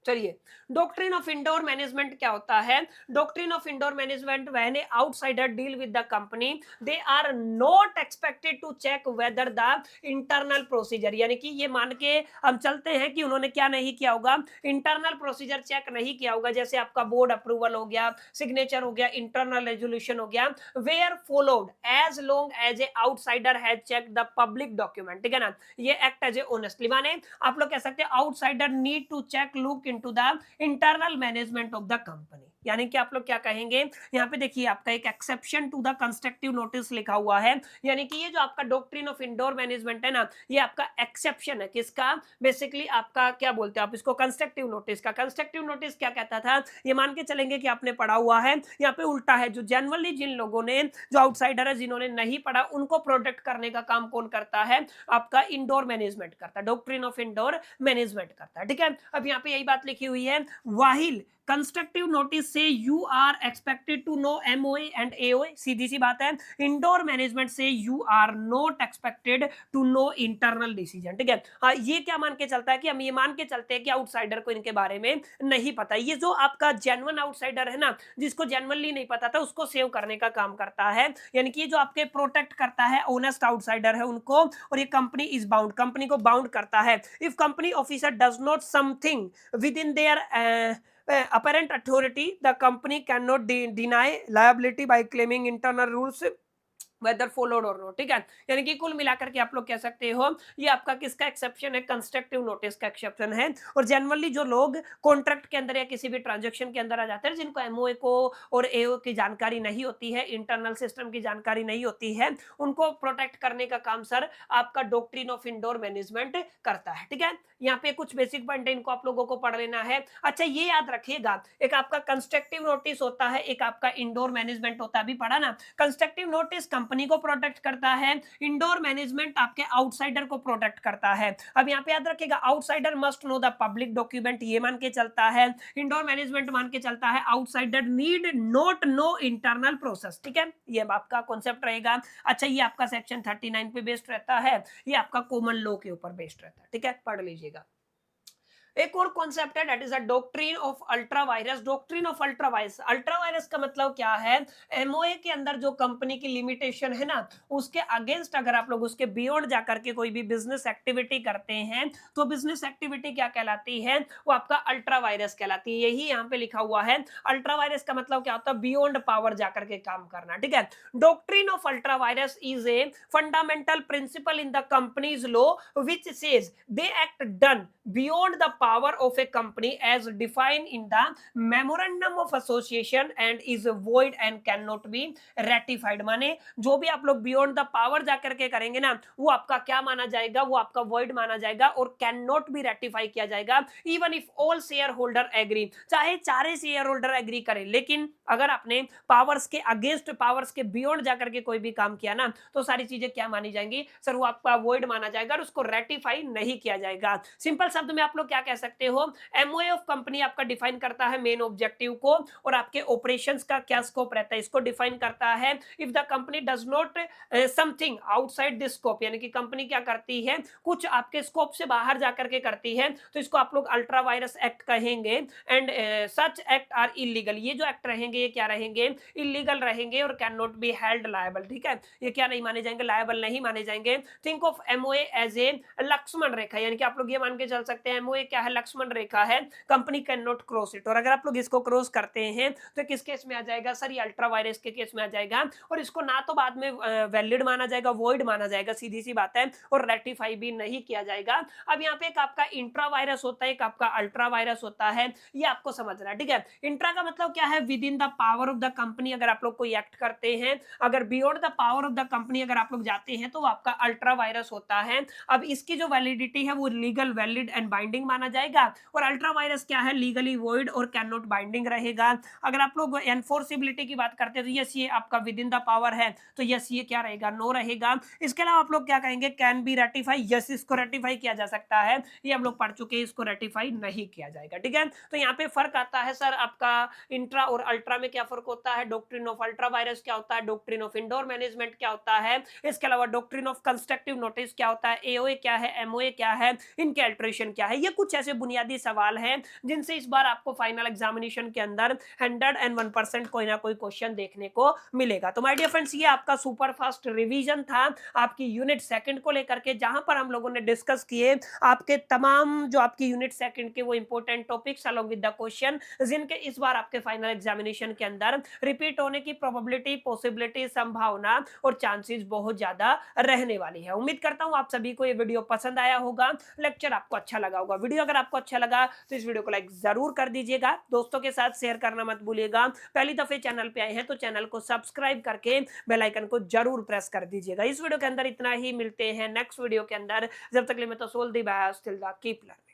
चलिए, डॉक्ट्रिन ऑफ इंडोर मैनेजमेंट क्या होता है, doctrine of indoor management when a outsider deal with the company they are not expected to check whether the internal procedure, यानी कि ये मान के हम चलते हैं कि उन्होंने क्या नहीं किया होगा, इंटरनल प्रोसीजर चेक नहीं किया होगा, जैसे आपका बोर्ड अप्रूवल हो गया, सिग्नेचर हो गया, इंटरनल रेजोल्यूशन हो गया, were followed as long as a outsider has check the public document, ठीक है ना। ये एक्ट एज ए ऑनेस्टली, माने आप लोग कह सकते हैं outsider need to check look into the internal management of the company, यानी कि आप लोग क्या कहेंगे, यहाँ पे देखिए आपका एक exception to the constructive notice लिखा हुआ है, यानी कि ये जो आपका डॉक्ट्रिन ऑफ इंडोर मैनेजमेंट है ना, ये आपका एक्सेप्शन है, किसका, बेसिकली आपका क्या बोलते हैं आप इसको, कंस्ट्रक्टिव नोटिस का। कंस्ट्रक्टिव नोटिस क्या कहता था, ये मान के चलेंगे कि आपने पढ़ा हुआ है, यहाँ पे उल्टा है, जो जनरली जिन लोगों ने, जो आउटसाइडर है जिन्होंने नहीं पढ़ा, उनको प्रोटेक्ट करने का काम कौन करता है, आपका इंडोर मैनेजमेंट करता है, डॉक्ट्रिन ऑफ इंडोर मैनेजमेंट करता है, ठीक है। अब यहाँ पे यही बात लिखी हुई है, वाहिल कंस्ट्रक्टिव नोटिस से you are expected to know MOA and AOA, सीधी सी बात है, इंडोर मैनेजमेंट से you are not expected to know internal decision, ठीक है। हाँ, ये क्या मान के चलता है कि हम ये मान के चलते हैं कि आउटसाइडर को इनके बारे में नहीं पता, ये जो आपका जेन्युइन आउटसाइडर है ना, जिसको जेन्युइनली नहीं पता था, उसको सेव करने का काम करता है, यानी कि जो आपके प्रोटेक्ट करता है ऑनेस्ट आउटसाइडर है उनको, और ये कंपनी इज बाउंड, कंपनी को बाउंड करता है, if company officer does not something with in their apparent authority, the company cannot deny liability by claiming internal rules whether followed और नॉट, ठीक है। यानी कि कुल मिलाकर के आप लोग कह सकते हो ये आपका किसका एक्सेप्शन है, कंस्ट्रक्टिव नोटिस का एक्सेप्शन है। और जनरली जो लोग कॉन्ट्रैक्ट के अंदर या किसी भी ट्रांजैक्शन के अंदर आ जाते हैं, जिनको MOA को और AO की जानकारी नहीं होती है, इंटरनल सिस्टम की जानकारी नहीं होती है, उनको प्रोटेक्ट करने का काम सर आपका डॉक्ट्रिन ऑफ इंडोर मैनेजमेंट करता है, ठीक है। यहाँ पे कुछ बेसिक पॉइंट है, इनको आप लोगों को पढ़ लेना है। अच्छा, ये याद रखिएगा, एक आपका कंस्ट्रक्टिव नोटिस होता है, एक आपका इंडोर मैनेजमेंट होता है, अभी पढ़ा ना। कंस्ट्रक्टिव नोटिस कंपनी को प्रोटेक्ट करता है, इंडोर मैनेजमेंट आपके आउटसाइडर को प्रोटेक्ट करता है। अब यहाँ पे याद रखिएगा, outsider must know the public document, ये मान के चलता है, इंडोर मैनेजमेंट मान के चलता है outsider need not know internal process, ठीक है। ये आपका कॉन्सेप्ट रहेगा। अच्छा, ये आपका सेक्शन 39 पे बेस्ड रहता है, ये आपका कॉमन लॉ के ऊपर बेस्ड रहता है, ठीक है, पढ़ लीजिएगा। एक और कॉन्सेप्ट है that is a doctrine of ultra virus. Doctrine of ultra virus, ultra vires का मतलब क्या है, MOA के अंदर जो कंपनी की लिमिटेशन है ना, उसके अगेंस्ट अगर आप लोग उसके बियॉन्ड जाकर के कोई भी बिजनेस एक्टिविटी करते हैं, तो बिजनेस एक्टिविटी क्या कहलाती है, वो आपका अल्ट्रा वायरस कहलाती है। यही यहाँ पे लिखा हुआ है, अल्ट्रा वायरस का मतलब क्या होता है, बियॉन्ड पावर जाकर के काम करना, ठीक है। Doctrine of ultra vires is a fundamental principle in the companies law which says they act done beyond the power of a company as defined in the memorandum of association and is void and can not be ratified. माने जो भी आप लोग beyond the power जाकर के करेंगे ना, वो आपका क्या माना जाएगा, वो आपका वॉइड माना जाएगा और कैन नॉट बी रेटिफाई किया जाएगा even if all shareholder agree, चाहे सारे शेयर होल्डर एग्री करें। लेकिन अगर आपने पावर्स के अगेंस्ट, पावर्स के बियॉन्ड जाकर के कोई भी काम किया ना, तो सारी चीजें क्या मानी जाएंगी सर, वो आपका वॉइड माना जाएगा और उसको रेटिफाई नहीं किया जाएगा। सिंपल शब्द में आप लोग क्या कह सकते हो, एमओए ऑफ कंपनी आपका डिफाइन करता है मेन ऑब्जेक्टिव को और आपके ऑपरेशंस का क्या स्कोप रहता है, इसको डिफाइन करता है। If the company does not something outside this scope, यानी कि कंपनी क्या करती है, कुछ आपके स्कोप से बाहर जाकर के करती है, तो इसको आप लोग अल्ट्रा वायरस एक्ट कहेंगे। And such act are illegal, ये जो एक्ट रहेंगे ये क्या रहेंगे, इलीगल रहेंगे और can not be held liable. ठीक है, ये क्या नहीं माने जाएंगे, लायबल नहीं माने जाएंगे। Think of MOA as a Lakshman Rekha, यानी कि आप लोग ये मान के चल सकते हैं एमओए क्या है, लक्ष्मण रेखा है, company can not cross it. और अगर आप लोग इसको क्रॉस करते हैं तो किस केस में आ जाएगा सर, ये अल्ट्रा वायरस के केस में आ जाएगा और इसको ना तो बाद में वैलिड माना जाएगा, वॉइड माना जाएगा, सीधी सी बात है, और रेटिफाई भी नहीं किया जाएगा। अब यहाँ पे एक आपका इंट्रा वायरस होता है, एक आपका अल्ट्रा वायरस होता है, ये आपको समझना है। ठीक है, इंट्रा का मतलब क्या है, with in the power of the company अगर आप लोग कोई एक्ट करते हैं, अगर beyond the power of the company अगर आप लोग जाते हैं तो वो आपका अल्ट्रा वायरस होता है। अब इसकी जो वैलिडिटी है वो लीगल, वैलिड एंड बाइंडिंग माना जाएगा और अल्ट्रा वायरस क्या है, लीगली वॉइड और कैन नॉट बाइंडिंग रहेगा। अगर आप लोग एनफोर्सिबिलिटी की बात करते हैं तो यस, ये आपका विद इन द पावर है, तो यस ये क्या रहेगा, नो रहेगा। इसके अलावा आप लोग क्या कहेंगे, कैन बी रेटिफाई, यस इसको रेटिफाई किया जा सकता है, ये हम लोग पढ़ चुके हैं, इसको रेटिफाई नहीं किया जाएगा। ठीक है, तो यहाँ पे फर्क आता है सर, आपका इंट्रा और अल्ट्रा में क्या फर्क होता है, डॉक्ट्रिन ऑफ अल्ट्रा वायरस क्या होता है, डॉक्ट्रिन ऑफ इंडोर मैनेजमेंट क्या होता है, इसके अलावा डॉक्ट्रिन ऑफ कंस्ट्रक्टिव नोटिस क्या होता है, एओए क्या है, एमओए क्या है, इनके अल्ट्रेशन क्या है। ये कुछ ऐसे बुनियादी सवाल हैं जिनसे इस बार आपको फाइनल एग्जामिनेशन के अंदर 101% कोई ना कोई क्वेश्चन देखने को मिलेगा। तो माय डियर फ्रेंड्स, ये आपका सुपर फास्ट रिवीजन था आपकी यूनिट सेकंड को लेकर के, जहां पर हम लोगों ने डिस्कस किए आपके तमाम जो आपकी यूनिट सेकंड के वो important topics along with the question, जिनके इस बार आपके फाइनल एग्जामिनेशन के अंदर रिपीट होने की प्रोबेबिलिटी, पॉसिबिलिटी, संभावना और चांसेस बहुत ज्यादा रहने वाली है। उम्मीद करता हूं आप सभी को ये वीडियो पसंद आया होगा, लेक्चर आपको अच्छा लगा होगा। वीडियो अगर आपको अच्छा लगा तो इस वीडियो को लाइक जरूर कर दीजिएगा, दोस्तों के साथ शेयर करना मत भूलिएगा। पहली दफे चैनल पे आए हैं तो चैनल को सब्सक्राइब करके बेल आइकन को जरूर प्रेस कर दीजिएगा। इस वीडियो के अंदर इतना ही, मिलते हैं नेक्स्ट वीडियो के अंदर। जब तक के लिए मैं तो सोल दी bye, still the keep learning.